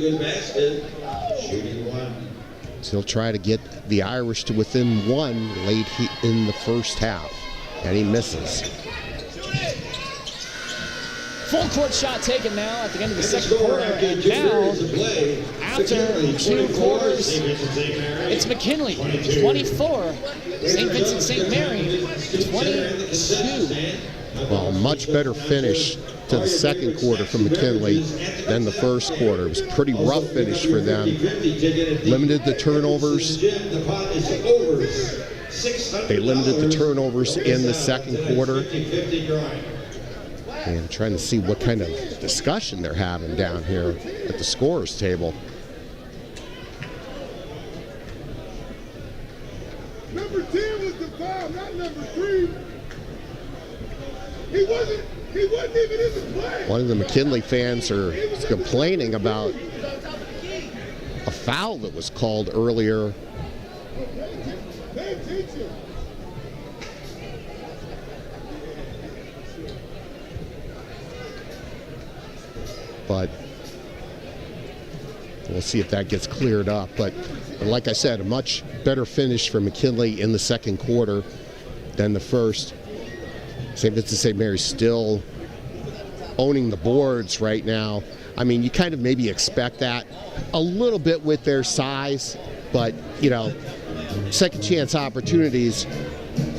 So he'll try to get the Irish to within one late in the first half, and he misses. Full court shot taken now at the end of the second quarter, and now, after 2 quarters, it's McKinley, 24, St. Vincent-St.Mary, 22. Well, much better finish to the second quarter from McKinley than the first quarter. It was a pretty rough finish for them. Limited the turnovers. They limited the turnovers in the second quarter. And trying to see what kind of discussion they're having down here at the scorers table. Number 10 was the foul, not number 3. He wasn't even in the play. One of the McKinley fans are complaining about a foul that was called earlier. Pay attention. But we'll see if that gets cleared up. But like I said, a much better finish for McKinley in the second quarter than the first. St. Vincent-St.Mary still owning the boards right now. I mean, you kind of maybe expect that a little bit with their size, but, you know, second chance opportunities.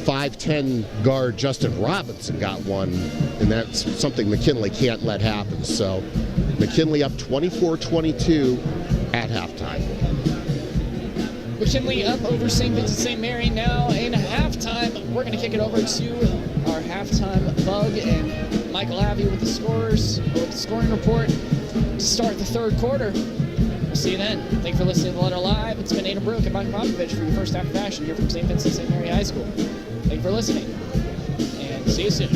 5'10" guard Justin Robinson got one, and that's something McKinley can't let happen. So McKinley up 24-22 at halftime. McKinley up over St. Vincent-St.Mary now in halftime. We're going to kick it over to our halftime bug and Michael Abbey with the scores, with the scoring report to start the third quarter. We'll see you then. Thank you for listening to The Letter Live. It's been Aiden Brueck and Mike Popovich for your first half of action here from St. Vincent-St.Mary High School. Thank you for listening, and see you soon.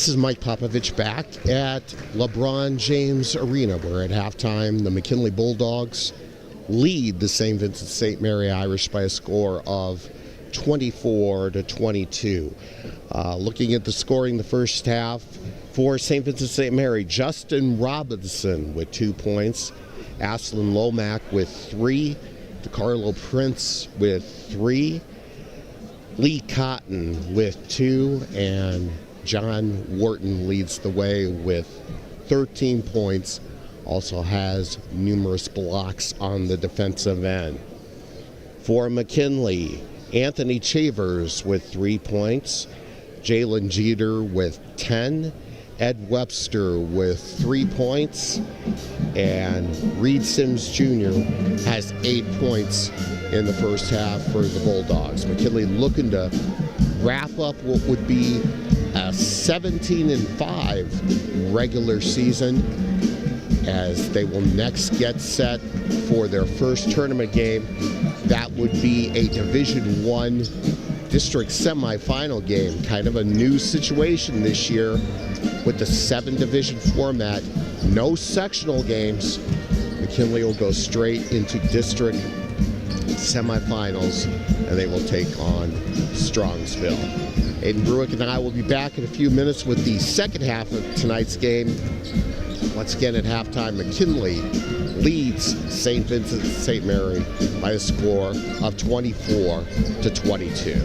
This is Mike Popovich back at LeBron James Arena, where at halftime the McKinley Bulldogs lead the St. Vincent-St.Mary Irish by a score of 24-22. Looking at the scoring the first half for St. Vincent-St.Mary, Justin Robinson with 2 points, Aslan Lomack with 3, DeCarlo Prince with 3, Lee Cotton with 2, and John Wharton leads the way with 13 points, also has numerous blocks on the defensive end. For McKinley, Anthony Chavers with 3 points, Jalen Jeter with 10, Ed Webster with 3 points, and Reed Sims Jr. has 8 points in the first half for the Bulldogs. McKinley looking to wrap up what would be a 17-5 regular season, as they will next get set for their first tournament game. That would be a Division I district semifinal game. Kind of a new situation this year with the 7-division format. No sectional games. McKinley will go straight into district semifinals, and they will take on Strongsville. Aiden Brueck and I will be back in a few minutes with the second half of tonight's game. Once again at halftime, McKinley leads St. Vincent-St. Mary by a score of 24-22.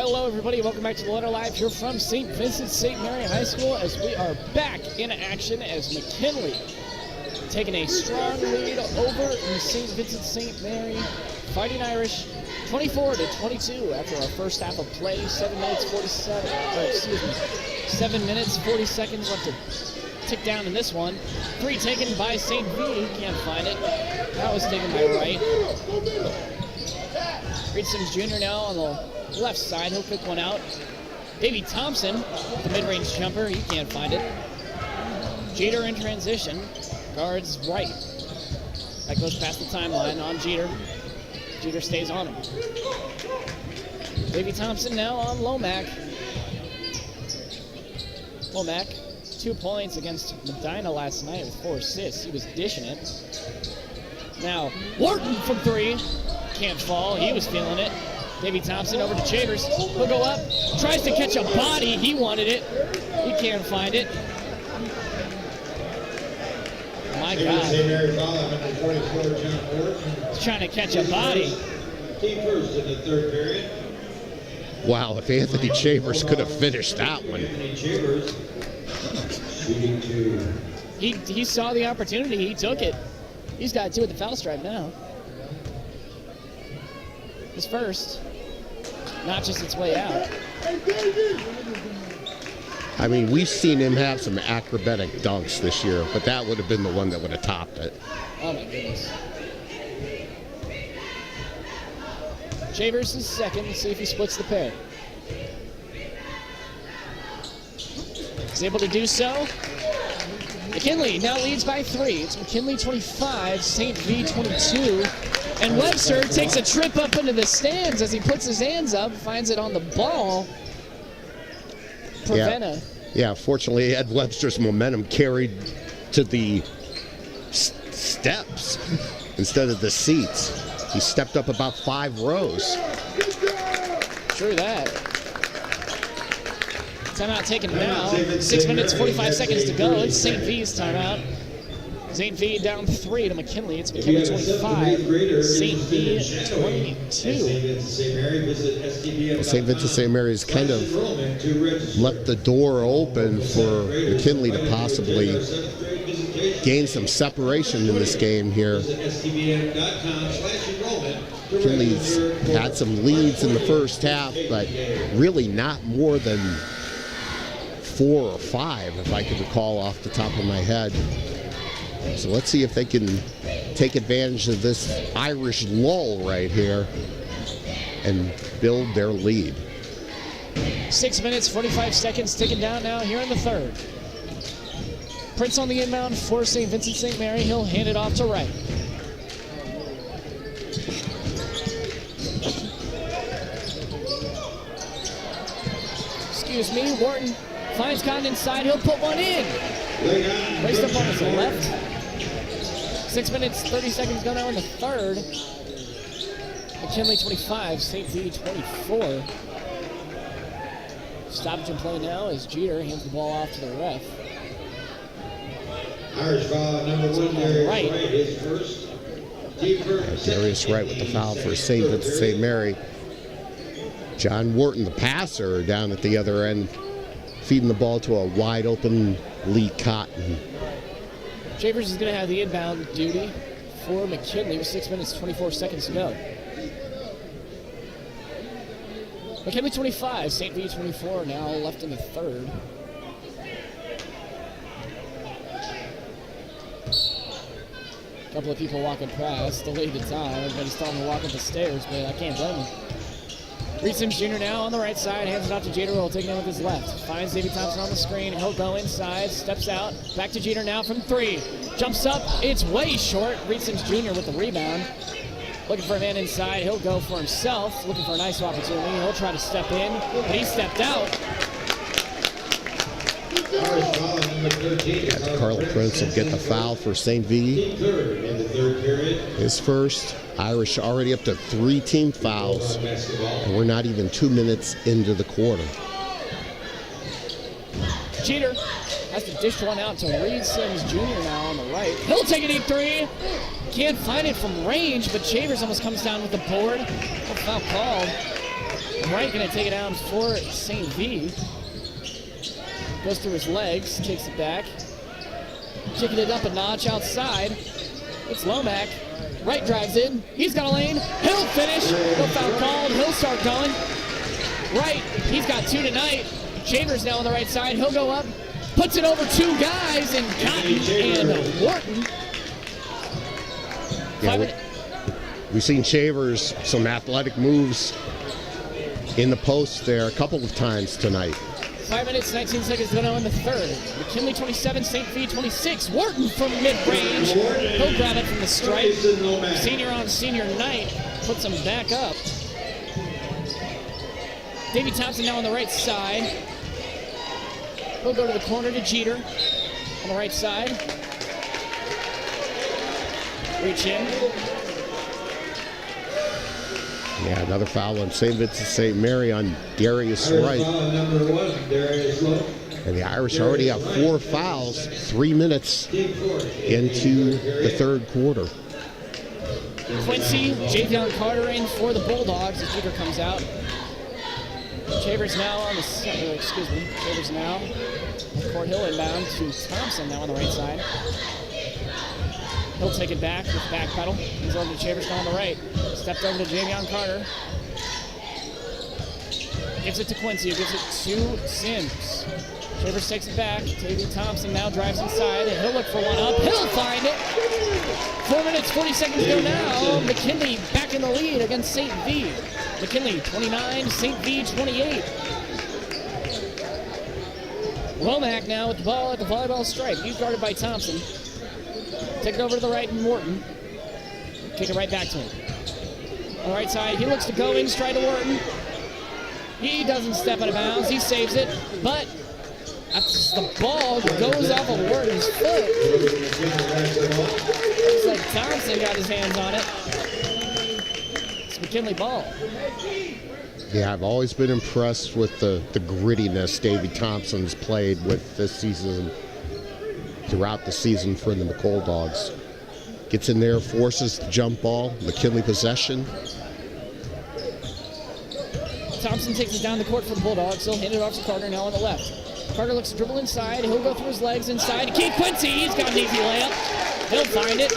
Hello, everybody. Welcome back to the Letter Live here from St. Vincent-St.Mary High School as we are back in action as McKinley taking a strong lead over in St. Vincent-St.Mary Fighting Irish 24-22 after our first half of play. 7 minutes 40 seconds left to tick down in this one. 3 taken by St. V. Can't find it. That was taken by Wright. Reed Sims Jr. now on the left side. He'll pick one out. Davey Thompson, the mid-range jumper. He can't find it. Jeter in transition. Guards right. That goes past the timeline on Jeter. Jeter stays on him. Davey Thompson now on Lomack. Lomack, 2 points against Medina last night with 4 assists. He was dishing it. Now, Wharton from 3. Can't fall. He was feeling it. Davey Thompson over to Chambers. He'll go up. Tries to catch a body. He wanted it. He can't find it. My God. He's trying to catch a body. Team first in the third period. Wow, if Anthony Chambers could have finished that one. He saw the opportunity. He took it. He's got 2 at the foul stripe now. His first. Notches its way out. I mean, we've seen him have some acrobatic dunks this year, but that would have been the one that would have topped it. Oh, my goodness. Chambers is second. Let's see if he splits the pair. He's able to do so. McKinley now leads by 3. It's McKinley 25, St. V 22. And Webster takes a trip up into the stands as he puts his hands up, finds it on the ball. Preventa. Yeah, fortunately, Ed Webster's momentum carried to the steps instead of the seats. He stepped up about 5 rows. True that. Timeout taken now. 6 minutes, 45 seconds to go. It's St. V's timeout. St. V down 3 to McKinley. It's McKinley 25, St. V 22. Well, St. Vincent-St. Mary's kind of left the door open for McKinley to possibly gain some separation in this game here. McKinley's had some leads in the first half, but really not more than 4 or 5, if I could recall off the top of my head. So let's see if they can take advantage of this Irish lull right here and build their lead. 6 minutes, 45 seconds ticking down now here in the third. Prince on the inbound for St. Vincent-St. Mary. He'll hand it off to Wright. Excuse me, Wharton finds Cotton inside. He'll put one in. Placed up on his left. 6 minutes, 30 seconds go now in the third. McKinley 25, St. V 24. Stoppage in play now as Jeter hands the ball off to the ref. Irish foul number 1, Darius Wright is first. Darius Wright with the foul for St. Vincent-St. Mary. John Wharton, the passer, down at the other end, feeding the ball to a wide open Lee Cotton. Chambers is going to have the inbound duty for McKinley with 6 minutes, 24 seconds to go. McKinley 25, St. V 24 now left in the third. A couple of people walking past, delayed the time. Everybody's telling them to walk up the stairs, but I can't blame them. Reed Sims Jr. now on the right side, hands it off to Jeter, will take it in with his left. Finds Davey Thompson on the screen, he'll go inside, steps out, back to Jeter now from 3. Jumps up, it's way short. Reed Sims Jr. with the rebound. Looking for a man inside, he'll go for himself. Looking for a nice opportunity, he'll try to step in, but he stepped out. Carl Prince will get the foul for St. V. His first. Irish already up to 3 team fouls, and we're not even 2 minutes into the quarter. Jeter has to dish one out to Reed Sims Jr. now on the right. He'll take a deep 3. Can't find it from range, but Chambers almost comes down with the board. No foul called. Wright going to take it down for St. V. Goes through his legs, takes it back. Kicking it up a notch outside. It's Lomack. Wright drives in. He's got a lane. He'll finish. No foul called. He'll start going. Wright, he's got 2 tonight. Chambers now on the right side. He'll go up. Puts it over 2 guys, and Cotton and Wharton. Yeah, we've seen Shavers, some athletic moves in the post there a couple of times tonight. 5 minutes, 19 seconds to go now in the third. McKinley 27, St. V 26. Wharton from mid-range. He'll grab it from the stripe. Senior on senior night puts him back up. Davey Thompson now on the right side. He'll go to the corner to Jeter on the right side. Reach in. Yeah, another foul on St. Vincent-St.Mary on Darius Wright. And the Irish already have 4 fouls, 3 minutes into the third quarter. Quincy, Javion Carter in for the Bulldogs as Jeter comes out. Chambers now on the Chambers now. Court Hill inbound to Thompson now on the right side. He'll take it back with back pedal. He's over to Chambers now on the right. Stepped over to Javion Carter. Gives it to Quincy, who gives it to Sims. Chambers takes it back. Davey Thompson now drives inside, and he'll look for one up. He'll find it. 4 minutes, 40 seconds to go now. McKinley back in the lead against St. V. McKinley 29, St. V 28. Womack now with the ball at the volleyball stripe. He's guarded by Thompson. Take it over to the right and Morton. Kick it right back to him. On the right side, he looks to go in straight to Morton. He doesn't step out of bounds. He saves it, but the ball goes off of Wharton's foot. Looks like Thompson got his hands on it. It's McKinley ball. Yeah, I've always been impressed with the grittiness Davey Thompson's played with this season, throughout the season for the McColl Dogs. Gets in there, forces the jump ball, McKinley possession. Thompson takes it down the court for the Bulldogs. He'll hand it off to Carter now on the left. Carter looks to dribble inside. He'll go through his legs inside. Keith Quincy, he's got an easy layup. He'll find it.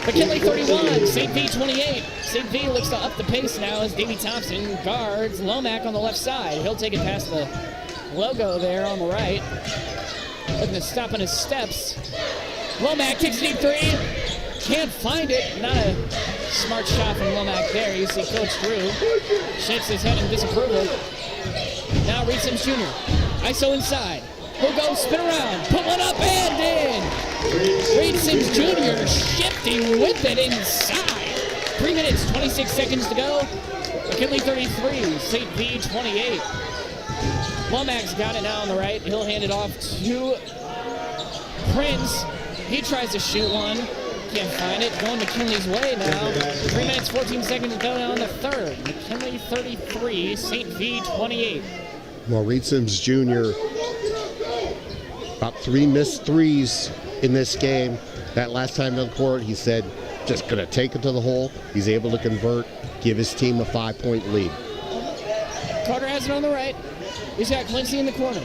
McKinley 31, St. V 28. St. V looks to up the pace now as Davey Thompson guards Lomack on the left side. He'll take it past the logo there on the right. Looking to stop on his steps. Lomack kicks deep 3. Can't find it. Not a smart shot from Lomack there. You see Coach Drew shakes his head in disapproval. Now Reed Sims Jr. ISO inside. He'll go spin around. Put one up and in. Reed Sims Jr. shifting with it inside. 3 minutes, 26 seconds to go. McKinley 33, St. V 28. Lomack's got it now on the right. He'll hand it off to Prince. He tries to shoot one. Can't find it. Going McKinley's way now. 3 minutes, 14 seconds to go now in the third. McKinley 33, St. V 28. Well, Reed Sims Jr., about 3 missed threes in this game. That last time on the court, he said, just going to take it to the hole. He's able to convert, give his team a 5-point lead. Carter has it on the right. He's got Quincy in the corner.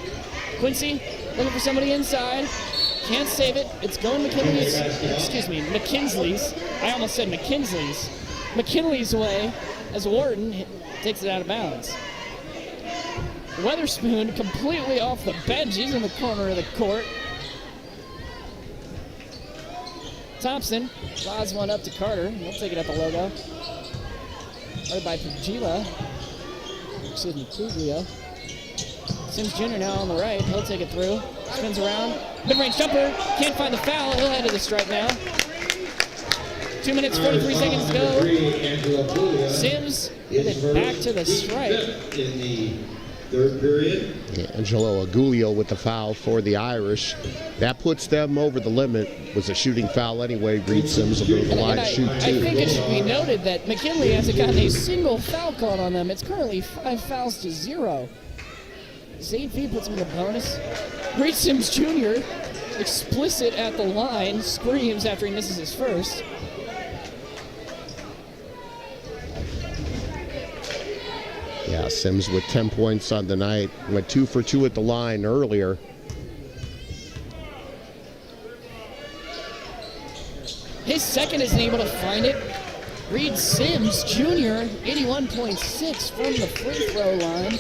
Quincy looking for somebody inside. Can't save it. It's going McKinley's I almost said McKinley's way as Wharton takes it out of bounds. Weatherspoon completely off the bench. He's in the corner of the court. Thompson flies one up to Carter. He'll take it at the logo. Guarded by Puglia. Sims Jr. now on the right. He'll take it through. Spins around. Mid-range jumper. Can't find the foul. He'll head to the stripe now. 2 minutes, 43 seconds to go. Sims headed back to the stripe. In the third period. Yeah, Angelo Agulio with the foul for the Irish. That puts them over the limit. Was a shooting foul anyway. Reed Sims will go to the line to shoot 2. I think it should be noted that McKinley hasn't gotten a single foul called on them. It's currently 5 fouls to 0. St. V puts him in the bonus. Reed Sims Jr. explicit at the line, screams after he misses his first. Yeah, Sims with 10 points on the night. Went 2 for 2 at the line earlier. His second isn't able to find it. Reed Sims Jr., 81.6 from the free throw line.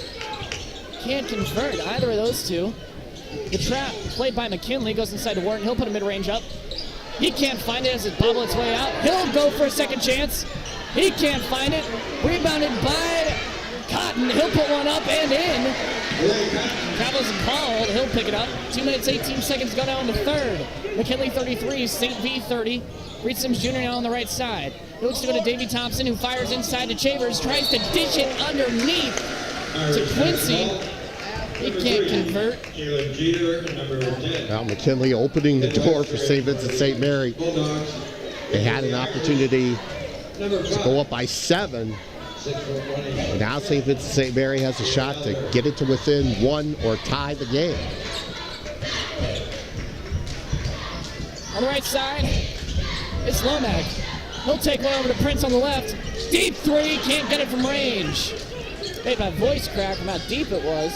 Can't convert either of those two. The trap played by McKinley goes inside to Wharton. He'll put a mid-range up. He can't find it as it bobbles its way out. He'll go for a second chance. He can't find it. Rebounded by Cotton. He'll put one up and in. Travel isn't called. He'll pick it up. 2 minutes, 18 seconds to go now in the third. McKinley 33, St. V 30. Reed Sims Jr. now on the right side. He looks to go to Davey Thompson, who fires inside to Chambers. Tries to dish it underneath to Quincy. He can't convert. Well, McKinley opening the door for St. Vincent-St.Mary. They had an opportunity to go up by 7. Now St. Vincent-St.Mary has a shot to get it to within 1 or tie the game. On the right side, it's Lomack. He'll take one over to Prince on the left. Deep three, can't get it from range. Made my voice crack from how deep it was.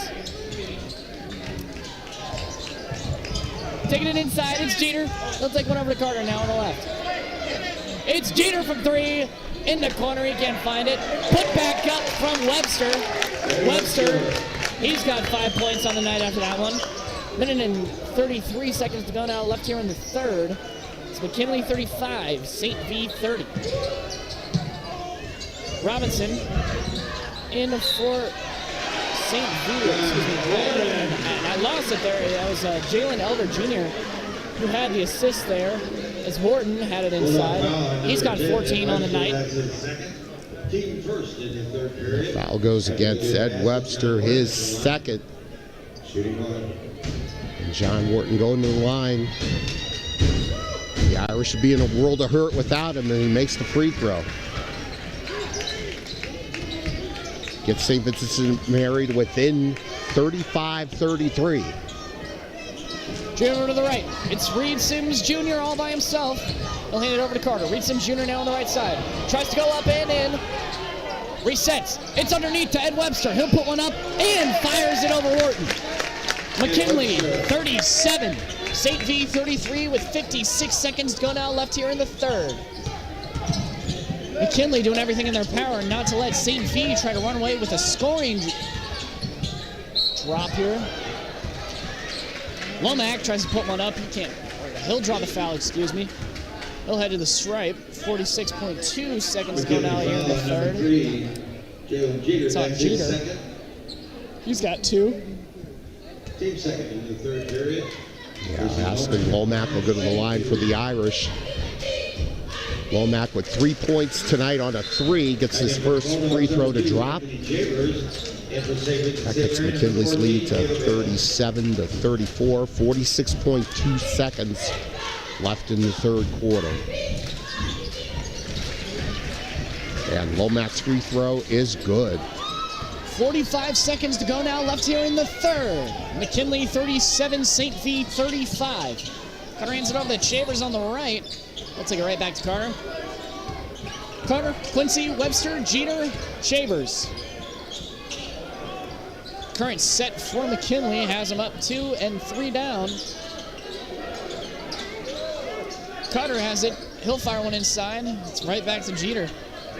Taking it inside, it's Jeter. He'll take one over to Carter now on the left. It's Jeter from 3. In the corner, he can't find it. Put back up from Webster. Webster, he's got 5 points on the night after that one. Minute and 33 seconds to go now left here in the third. It's McKinley 35, St. V 30. Robinson in for St. V, and I lost it there. That was Jalen Elder Jr. who had the assist there as Wharton had it inside. He's got 14 on the night. Foul goes against Ed Webster, his second. And John Wharton going to the line. The Irish should be in a world of hurt without him, and he makes the free throw. Gets St. Vincent-St.Mary to within 35-33. Over to the right. It's Reed Sims Jr. all by himself. He'll hand it over to Carter. Reed Sims Jr. now on the right side. Tries to go up and in. Resets. It's underneath to Ed Webster. He'll put one up and fires it over Wharton. McKinley, 37. St. V, 33 with 56 seconds to go now left here in the third. McKinley doing everything in their power not to let St. V try to run away with a scoring drop here. Lomack tries to put one up. He can't. He'll draw the foul, excuse me. He'll head to the stripe. 46.2 seconds to go now here in the third. It's on Jeter. He's got 2. Team second in the third period. Yeah, Aspen Lomack will go to the line for the Irish. Lomack with 3 points tonight on a 3. Gets his first free throw to drop. That gets McKinley's lead to 37-34. 46.2 seconds left in the third quarter. And Lomack's free throw is good. 45 seconds to go now left here in the third. McKinley 37, St. V 35. Carter hands it over to Chambers on the right. I'll take it right back to Carter. Carter, Quincy, Webster, Jeter, Chambers. Current set for McKinley has him up 2 and 3 down. Carter has it. He'll fire one inside. It's right back to Jeter.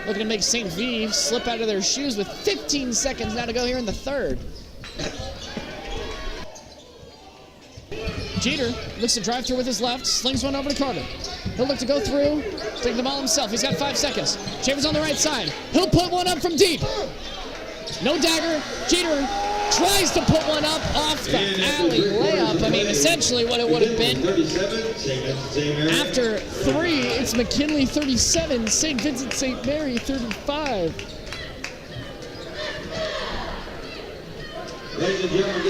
Looking to make St. V slip out of their shoes with 15 seconds now to go here in the third. Jeter looks to drive through with his left, slings one over to Carter. He'll look to go through, take the ball himself. He's got 5 seconds. Chambers on the right side. He'll put one up from deep. No dagger. Jeter tries to put one up off the alley layup. I mean, essentially what it would have been. After 3, it's McKinley 37, St. Vincent-St.Mary 35.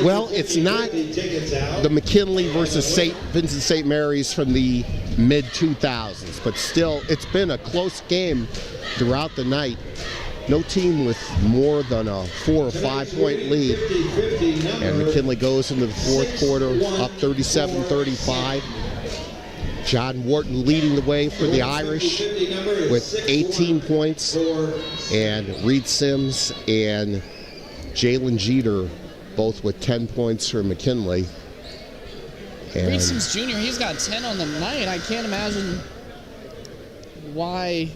Well, it's not the McKinley versus St. Vincent-St. Mary's from the mid-2000s, but still, it's been a close game throughout the night. No team with more than a 4 or 5 point lead. And McKinley goes into the fourth quarter up 37-35. John Wharton leading the way for the Irish with 18 points. And Reed Sims and Jalen Jeter, both with 10 points for McKinley. And Reed Sims Jr., he's got 10 on the night. I can't imagine why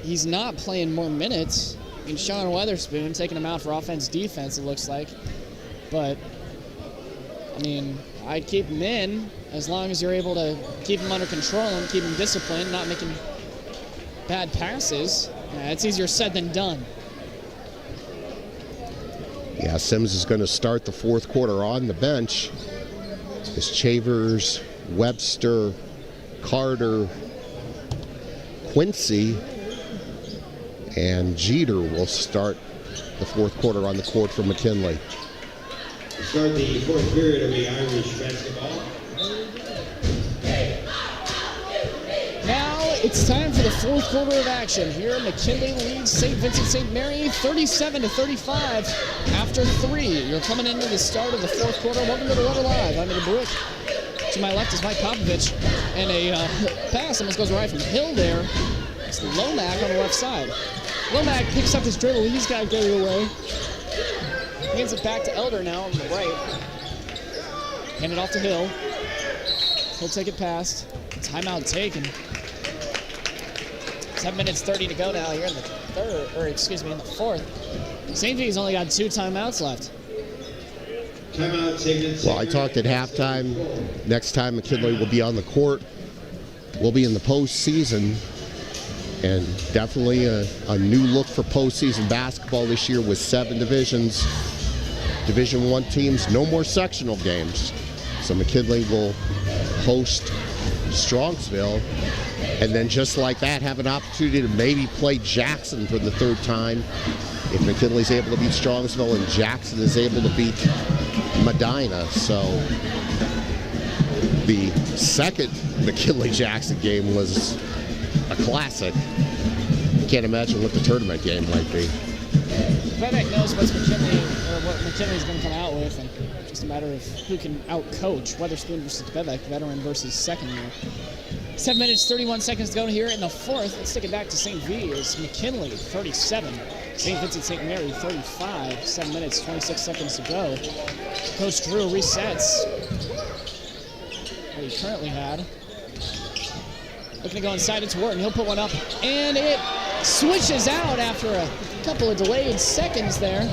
he's not playing more minutes. I mean, Sean Weatherspoon taking him out for offense-defense, it looks like. But, I mean, I'd keep him in as long as you're able to keep him under control and keep him disciplined, not making bad passes. It's easier said than done. yeah, Sims is going to start the fourth quarter on the bench. It's Chavers, Webster, Carter, Quincy, and Jeter will start the fourth quarter on the court for McKinley. Start the fourth period of the Irish basketball. Now it's time for the fourth quarter of action. Here, McKinley leads St. Vincent-St.Mary 37-35 after 3. You're coming into the start of the fourth quarter. Welcome to the Water Live. I'm Aiden Brueck. To my left is Mike Popovich, and a pass almost goes right from Hill there. It's Lomack on the left side. Lomack picks up his dribble. He's got to get it away. Hands it back to Elder now on the right. Hand it off to Hill. He'll take it past. Timeout taken. 7 minutes 30 to go now here in the in the fourth. St. V's only got 2 timeouts left. Timeout taken. Well, I talked at halftime. Next time McKinley will be on the court. We'll be in the postseason. And definitely a new look for postseason basketball this year with 7 divisions. Division I teams, no more sectional games. So McKinley will host Strongsville, and then just like that have an opportunity to maybe play Jackson for the 3rd time if McKinley's able to beat Strongsville and Jackson is able to beat Medina. So the second McKinley-Jackson game was a classic. Can't imagine what the tournament game might be. Vivek knows what McKinley's going to come out with, and just a matter of who can out-coach. Weatherspoon versus Vivek, veteran versus second year. 7 minutes, 31 seconds to go here in the fourth. Let's take it back to St. V. It's McKinley, 37. St. Vincent-St. Mary, 35. 7 minutes, 26 seconds to go. Coach Drew resets what he currently had. Looking to go inside, it's Wharton. He'll put one up, and it switches out after a couple of delayed seconds there.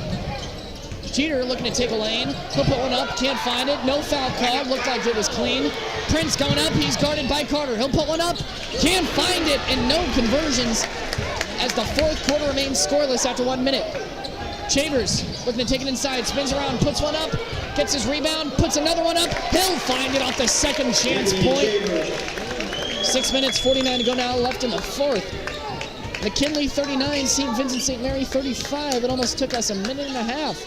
Jeter looking to take a lane. He'll put one up, can't find it. No foul called, looked like it was clean. Prince going up, he's guarded by Carter. He'll put one up, can't find it, and no conversions as the fourth quarter remains scoreless after 1 minute. Chambers looking to take it inside, spins around, puts one up, gets his rebound, puts another one up. He'll find it off the second chance point. 6 minutes, 49 to go now left in the fourth. McKinley 39, St. Vincent-St. Mary 35. It almost took us a minute and a half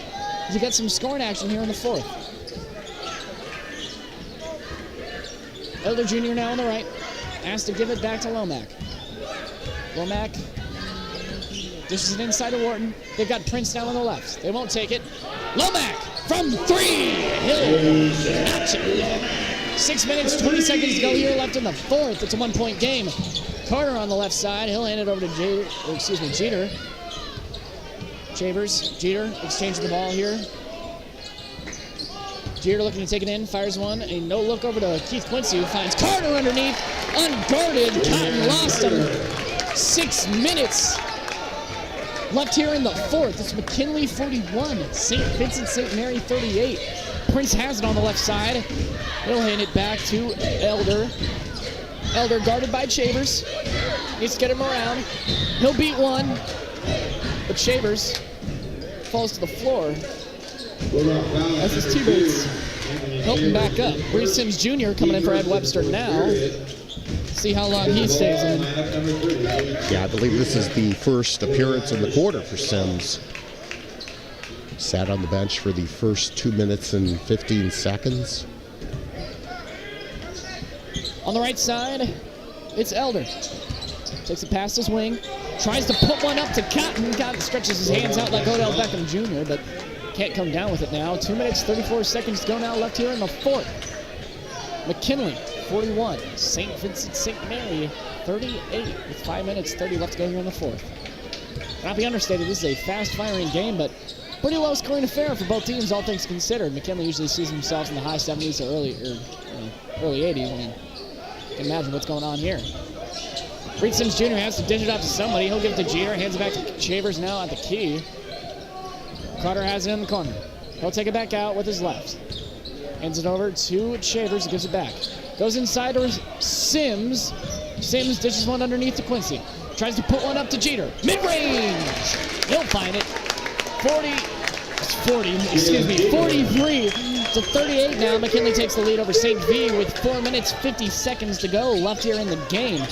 to get some scoring action here in the fourth. Elder Jr. now on the right. Asked to give it back to Lomack. Lomack dishes it inside to Wharton. They've got Prince down on the left. They won't take it. Lomack from 3. Hill knocks it. 6 minutes, 20 seconds to go here left in the fourth. It's a 1-point game. Carter on the left side. He'll hand it over to Jeter. Chavers, Jeter exchanging the ball here. Jeter looking to take it in, fires one. A no look over to Keith Quincy, who finds Carter underneath. Unguarded. Cotton lost him. 6 minutes left here in the fourth. It's McKinley 41, St. Vincent-St. Mary 38. Prince has it on the left side. He'll hand it back to Elder. Elder guarded by Chavers. Needs to get him around. He'll beat one, but Chavers falls to the floor as his teammates help him back up. Reed Sims Jr. coming in for Ed Webster now. See how long he stays in. Yeah, I believe this is the first appearance in the quarter for Sims. Sat on the bench for the first 2 minutes and 15 seconds. On the right side, it's Elder. Takes it past his wing. Tries to put one up to Cotton. Cotton stretches his hands out like Odell Beckham Jr., but can't come down with it now. 2 minutes, 34 seconds to go now left here in the fourth. McKinley, 41. St. Vincent-St. Mary, 38 with 5 minutes, 30 left to go here in the fourth. Not be understated, this is a fast-firing game, but pretty low-scoring affair for both teams, all things considered. McKinley usually sees themselves in the high 70s or early 80s. I mean, you can imagine what's going on here. Reed Sims Jr. has to dish it off to somebody. He'll give it to Jeter, hands it back to Shavers now at the key. Carter has it in the corner. He'll take it back out with his left. Hands it over to Shavers, gives it back. Goes inside to Sims. Sims dishes one underneath to Quincy. Tries to put one up to Jeter. Mid-range! He'll find it. 43 to 38 now. McKinley takes the lead over St. V with 4 minutes, 50 seconds to go left here in the game.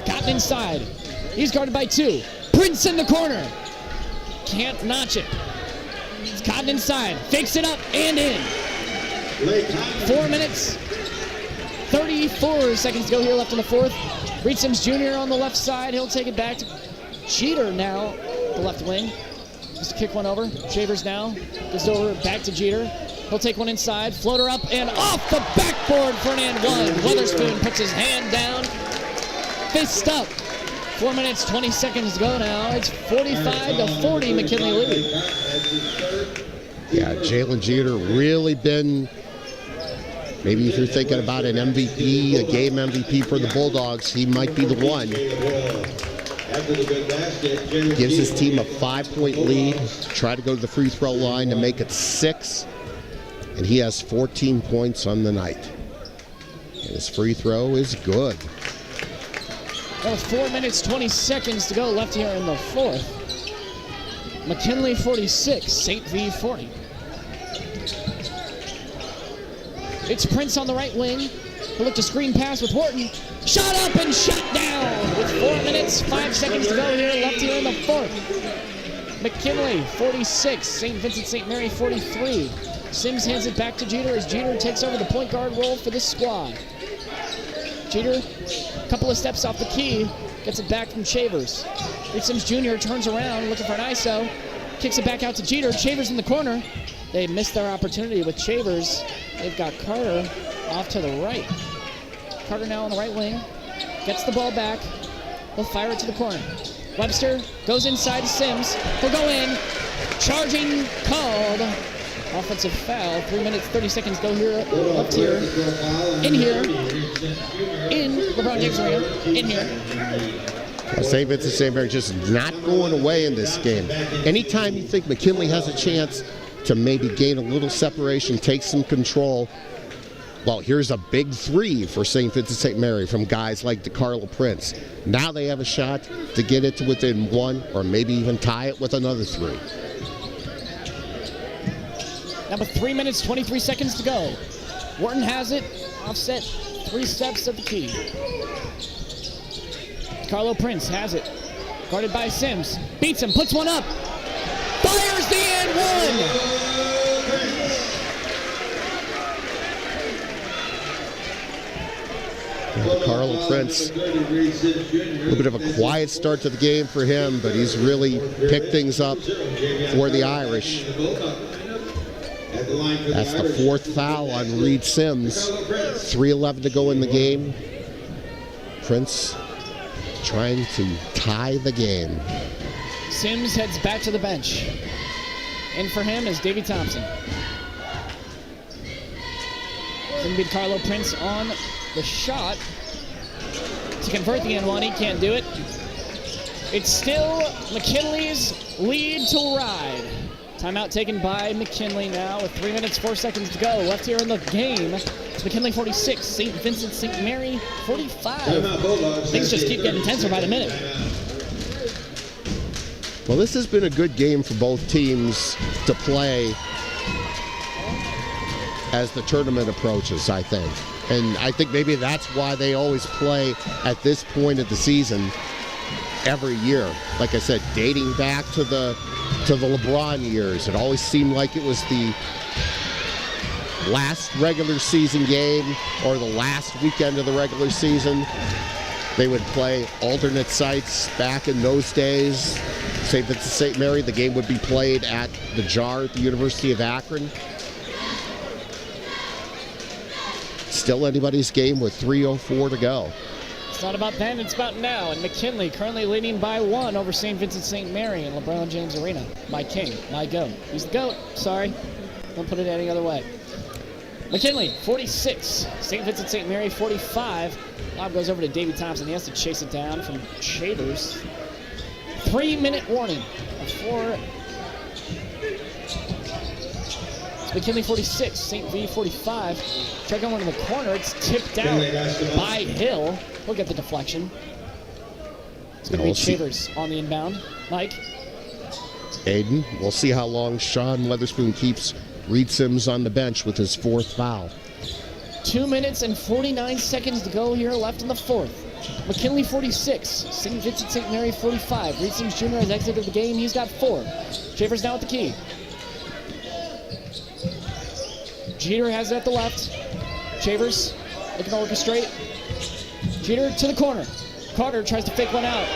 Cotton inside. He's guarded by 2. Prince in the corner. Can't notch it. It's Cotton inside. Fakes it up and in. 4 minutes, 34 seconds to go here left in the fourth. Reed Sims Jr. on the left side. He'll take it back to Jeter now, the left wing. Just kick one over. Shavers now. Gets over back to Jeter. He'll take one inside. Floater up and off the backboard for an and one. Weatherspoon puts his hand down. Fist up. 4 minutes, 20 seconds to go now. It's 45 to 40 McKinley lead. Yeah, Jalen Jeter really been, maybe if you're thinking about an MVP, a game MVP for the Bulldogs, he might be the one. Gives his team a 5-point lead. Try to go to the free throw line to make it 6. And he has 14 points on the night. And his free throw is good. Well, 4 minutes, 20 seconds to go left here in the fourth. McKinley 46, St. V 40. It's Prince on the right wing. He'll look to screen pass with Wharton. Shot up and shot down with 4 minutes, 5 seconds to go here left here in the fourth. McKinley 46, St. Vincent-St.Mary 43. Sims hands it back to Jeter as Jeter takes over the point guard role for this squad. Jeter, a couple of steps off the key, gets it back from Shavers. Reed Sims Jr. turns around looking for an ISO, kicks it back out to Jeter. Shavers in the corner. They missed their opportunity with Shavers. They've got Carter off to the right. Carter now on the right wing, gets the ball back. He'll fire it to the corner. Webster goes inside to Sims. He'll go in. Charging called. Offensive foul. 3 minutes, 30 seconds go here, left here. In here. In LeBron James Arena. In here. St. Vincent-St.Mary just not going away in this game. Anytime you think McKinley has a chance to maybe gain a little separation, take some control, well, here's a big 3 for St. Vincent-St.Mary from guys like DeCarlo Prince. Now they have a shot to get it to within 1 or maybe even tie it with another 3. Now with 3 minutes, 23 seconds to go. Wharton has it. Offset 3 steps at the key. Carlo Prince has it. Guarded by Sims. Beats him, puts one up. Fires the and one! Carlo Prince, a little bit of a quiet start to the game for him, but he's really picked things up for the Irish. That's the 4th foul on Reed Sims. 3:11 to go in the game. Prince trying to tie the game. Sims heads back to the bench. In for him is Davey Thompson. It's going to be Carlo Prince on the shot to convert the N1. He can't do it. It's still McKinley's lead to ride. Timeout taken by McKinley now with 3 minutes, 4 seconds to go. Left here in the game. It's McKinley 46, St. Vincent-St.Mary 45. Things just keep getting tenser by the minute. Well, this has been a good game for both teams to play as the tournament approaches, I think. And I think maybe that's why they always play at this point of the season every year. Like I said, dating back to the LeBron years, it always seemed like it was the last regular season game or the last weekend of the regular season. They would play alternate sites back in those days. St. Vincent-St.Mary, the game would be played at the Jar at the University of Akron. Still anybody's game with 3:04 to go. It's not about then, it's about now. And McKinley currently leading by 1 over St. Vincent-St. Mary in LeBron James Arena. My king, my goat. He's the GOAT, sorry. Don't put it any other way. McKinley, 46. St. Vincent-St. Mary, 45. Lob goes over to Davey Thompson. He has to chase it down from Shavers. 3-minute warning for McKinley, 46. St. V, 45. Try going to the corner. It's tipped out by Hill. He'll get the deflection. It's going to be Shavers on the inbound. Mike? Aiden, we'll see how long Sean Weatherspoon keeps Reed Sims on the bench with his 4th foul. 2 minutes and 49 seconds to go here left in the 4th. McKinley, 46. St. Vincent-St. Mary, 45. Reed Sims Jr. has exited the game. He's got 4. Shavers now at the key. Jeter has it at the left. Shavers looking to orchestrate. Jeter to the corner. Carter tries to fake one out.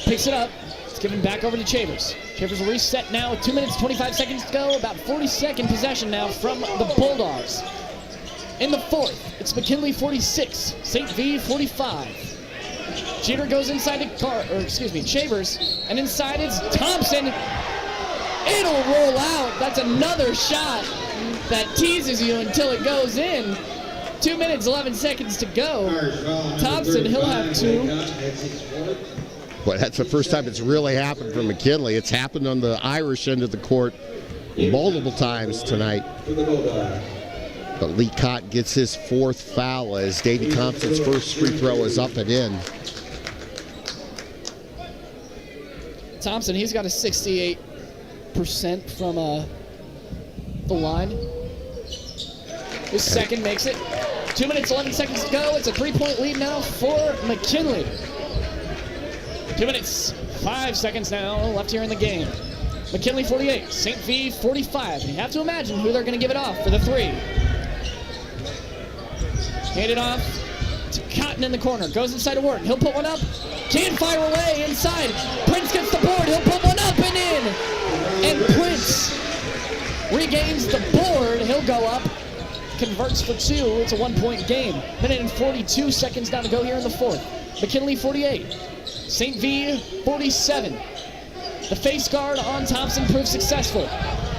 Picks it up. It's given back over to Shavers. Shavers will reset now with 2 minutes, 25 seconds to go. About 42nd possession now from the Bulldogs. In the 4th, it's McKinley, 46. St. V, 45. Jeter goes inside to Shavers. And inside is Thompson. It'll roll out. That's another shot that teases you until it goes in. 2 minutes, 11 seconds to go. Thompson, he'll have 2. But that's the first time it's really happened for McKinley. It's happened on the Irish end of the court multiple times tonight. But Lee Cott gets his 4th foul as Davey Thompson's first free throw is up and in. Thompson, he's got a 68% from the line. His second makes it. 2 minutes, 11 seconds to go. It's a 3-point lead now for McKinley. 2 minutes, 5 seconds now left here in the game. McKinley, 48. St. V, 45. And you have to imagine who they're going to give it off for the 3. Hand it off to Cotton in the corner. Goes inside to Wharton. He'll put one up. Can't fire away inside. Prince gets the board. He'll put one up and in. And Prince regains the board. He'll go up. Converts for 2. It's a 1-point game. Minute and 42 seconds down to go here in the 4th. McKinley, 48. St. V, 47. The face guard on Thompson proves successful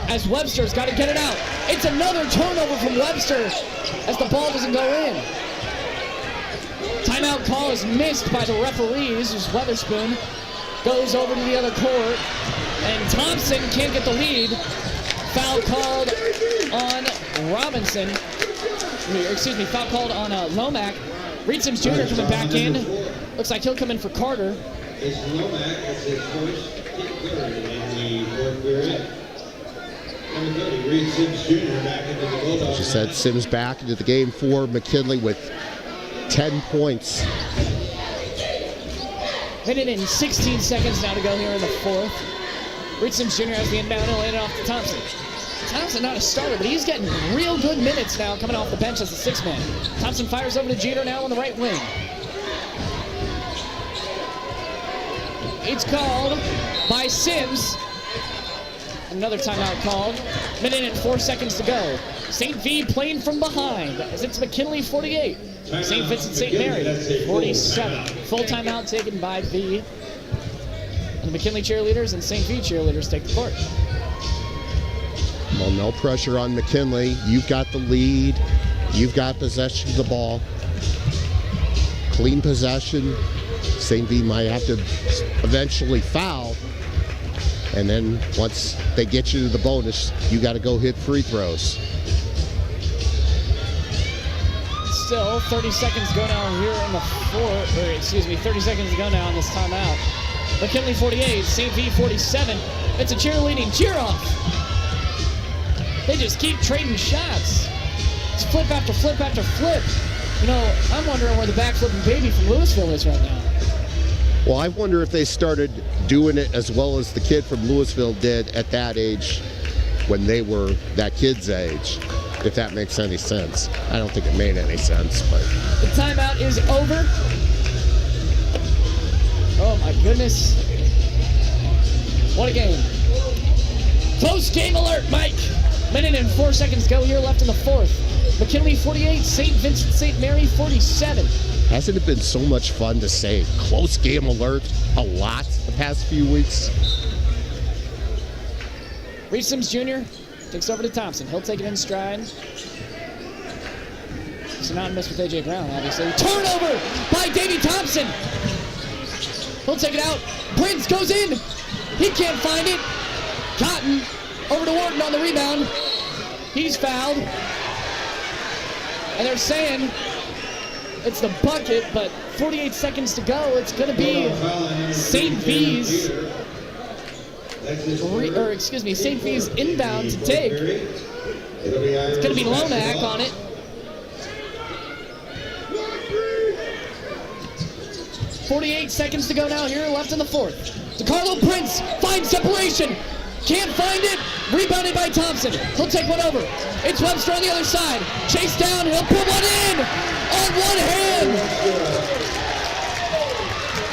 as Webster's got to get it out. It's another turnover from Webster as the ball doesn't go in. Timeout call is missed by the referees as Weatherspoon goes over to the other court. And Thompson can't get the lead. Foul called on Robinson. Foul called on Lomack. Reed Sims Jr. coming back in. Looks like he'll come in for Carter. It's Lomack. It's his first third in the 4th period. Number 30, Reed Sims Jr. back into the Bulldogs. She said Sims back into the game for McKinley with 10 points. Minute and 16 seconds now to go here in the 4th. Reed Sims Jr. has the inbound. He'll hand it off to Thompson. Thompson not a starter, but he's getting real good minutes now coming off the bench as a 6-man. Thompson fires over to Jeter now on the right wing. It's called by Sims. Another timeout called. Minute and 4 seconds to go. St. V playing from behind as it's McKinley, 48. St. Vincent-St. Mary, 47. Full timeout taken by V. And the McKinley cheerleaders and St. V cheerleaders take the court. Well, no pressure on McKinley. You've got the lead. You've got possession of the ball. Clean possession. St. V might have to eventually foul. And then once they get you to the bonus, you got to go hit free throws. Still 30 seconds to go now here in the 4th. 30 seconds to go now on this timeout. McKinley, 48. St. V, 47. It's a cheerleading cheer-off. They just keep trading shots. It's flip after flip after flip. You know, I'm wondering where the backflipping baby from Louisville is right now. Well, I wonder if they started doing it as well as the kid from Louisville did at that age when they were that kid's age, if that makes any sense. I don't think it made any sense, but... The timeout is over. Oh, my goodness. What a game. Close game alert, Mike. Minute and 4 seconds go here left in the 4th. McKinley, 48. St. Vincent-St. Mary, 47. Hasn't it been so much fun to say close game alert a lot the past few weeks? Reese Sims Jr. takes over to Thompson. He'll take it in stride. Synonymous with A.J. Brown, obviously. Turnover by Davey Thompson. He'll take it out. Prince goes in. He can't find it. Cotton over to Wharton on the rebound. He's fouled. And they're saying it's the bucket, but 48 seconds to go. It's going to be St. V's, St. V's inbound to take. It's going to be Lomack on it. 48 seconds to go now here, left in the fourth. DeCarlo Prince finds separation. Can't find it. Rebounded by Thompson. He'll take one over. It's Webster on the other side. Chase down. He'll put one in on one hand.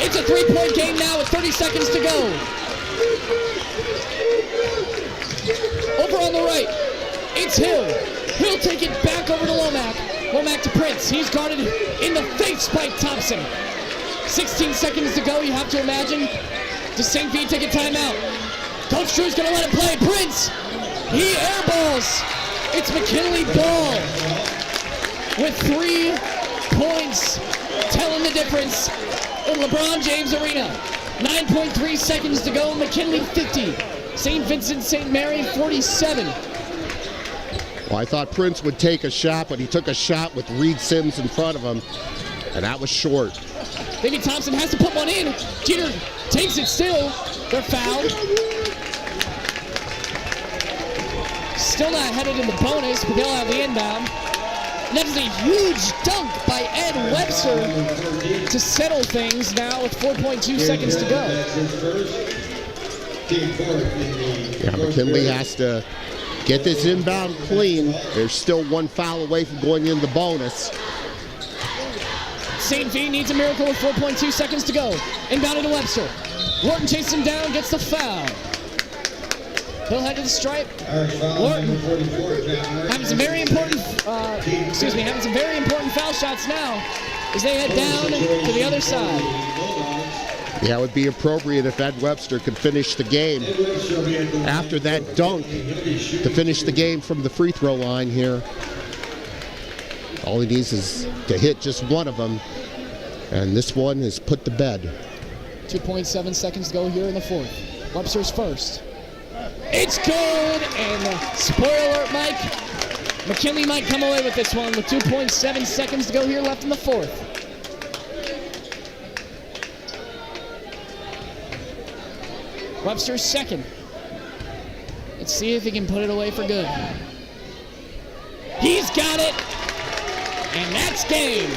It's a three-point game now with 30 seconds to go. Over on the right, it's Hill. He'll take it back over to Lomack. Lomack to Prince. He's guarded in the face by Thompson. 16 seconds to go, you have to imagine. Does St. V take a timeout? Coach Drew's gonna let it play. Prince, he airballs. It's McKinley ball with 3 points, telling the difference in LeBron James Arena. 9.3 seconds to go, McKinley 50. St. Vincent-St.Mary 47. Well, I thought Prince would take a shot, but he took a shot with Reed Sims in front of him, and that was short. Davey Thompson has to put one in. Jeter takes it still. They're fouled. Still not headed in the bonus, but they'll have the inbound. And that is a huge dunk by Ed Webster to settle things now with 4.2 seconds to go. Yeah, McKinley has to get this inbound clean. There's still one foul away from going in the bonus. St. V needs a miracle with 4.2 seconds to go. Inbounded to Webster. Wharton chases him down, gets the foul. He'll head to the stripe. Wharton having some very important, having some very important foul shots now as they head down to the other side. Yeah, it would be appropriate if Ed Webster could finish the game after that dunk to finish the game from the free throw line here. All he needs is to hit just one of them, and this one is put to bed. 2.7 seconds to go here in the fourth. Webster's first. It's good, and spoiler alert, Mike, McKinley might come away with this one with 2.7 seconds to go here left in the fourth. Webster's second. Let's see if he can put it away for good. He's got it, and that's game.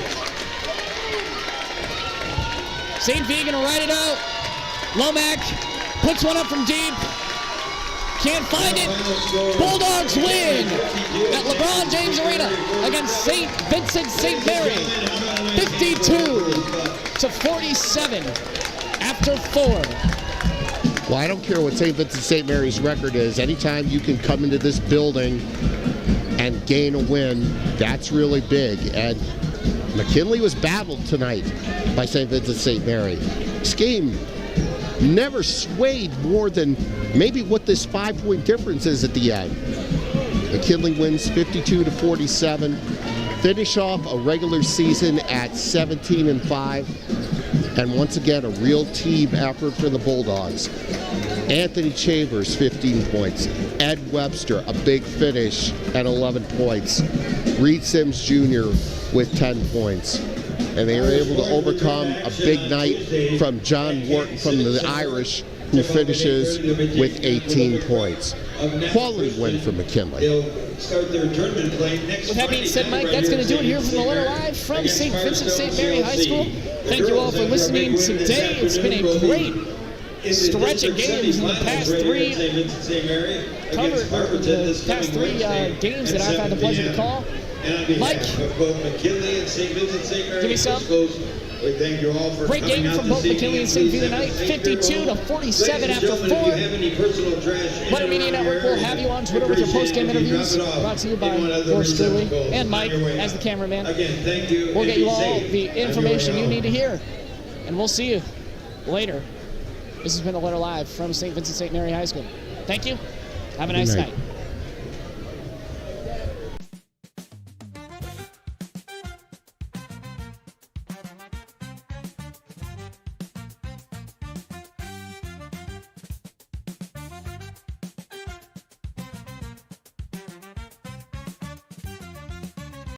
St. V gonna ride it out. Lomack puts one up from deep. Can't find it. Bulldogs win at LeBron James Arena against St. Vincent-St.Mary. 52-47 after 4. Well, I don't care what St. Vincent-St.Mary's record is. Anytime you can come into this building and gain a win, that's really big. And McKinley was battled tonight by St. Vincent-St.Mary. This game never swayed more than maybe what this 5-point difference is at the end. McKinley wins 52-47. Finish off a regular season at 17-5. And once again, a real team effort for the Bulldogs. Anthony Chambers, 15 points. Ed Webster, a big finish at 11 points. Reed Sims Jr. with 10 points. And they were able to overcome a big night from John Wharton from the Irish, who finishes with 18 points. Quality win for McKinley. With that being said, Mike, that's going to do it here from the letter live from St. Vincent-St.Mary High School. Thank you all for listening today. It's been a great stretch of games in the past three games that I've had the pleasure to call. Mike, give me some. We thank you all for Great game from both McKinley and St. V tonight, 52-47 after 4. Weather Media Network will have you on Twitter with your post-game interviews, brought to you by yours truly and Mike as the cameraman. Again, thank you. We'll get you all the information you need to hear, and we'll see you later. This has been The Letter Live from St. Vincent-St. Mary High School. Thank you. Have a nice night.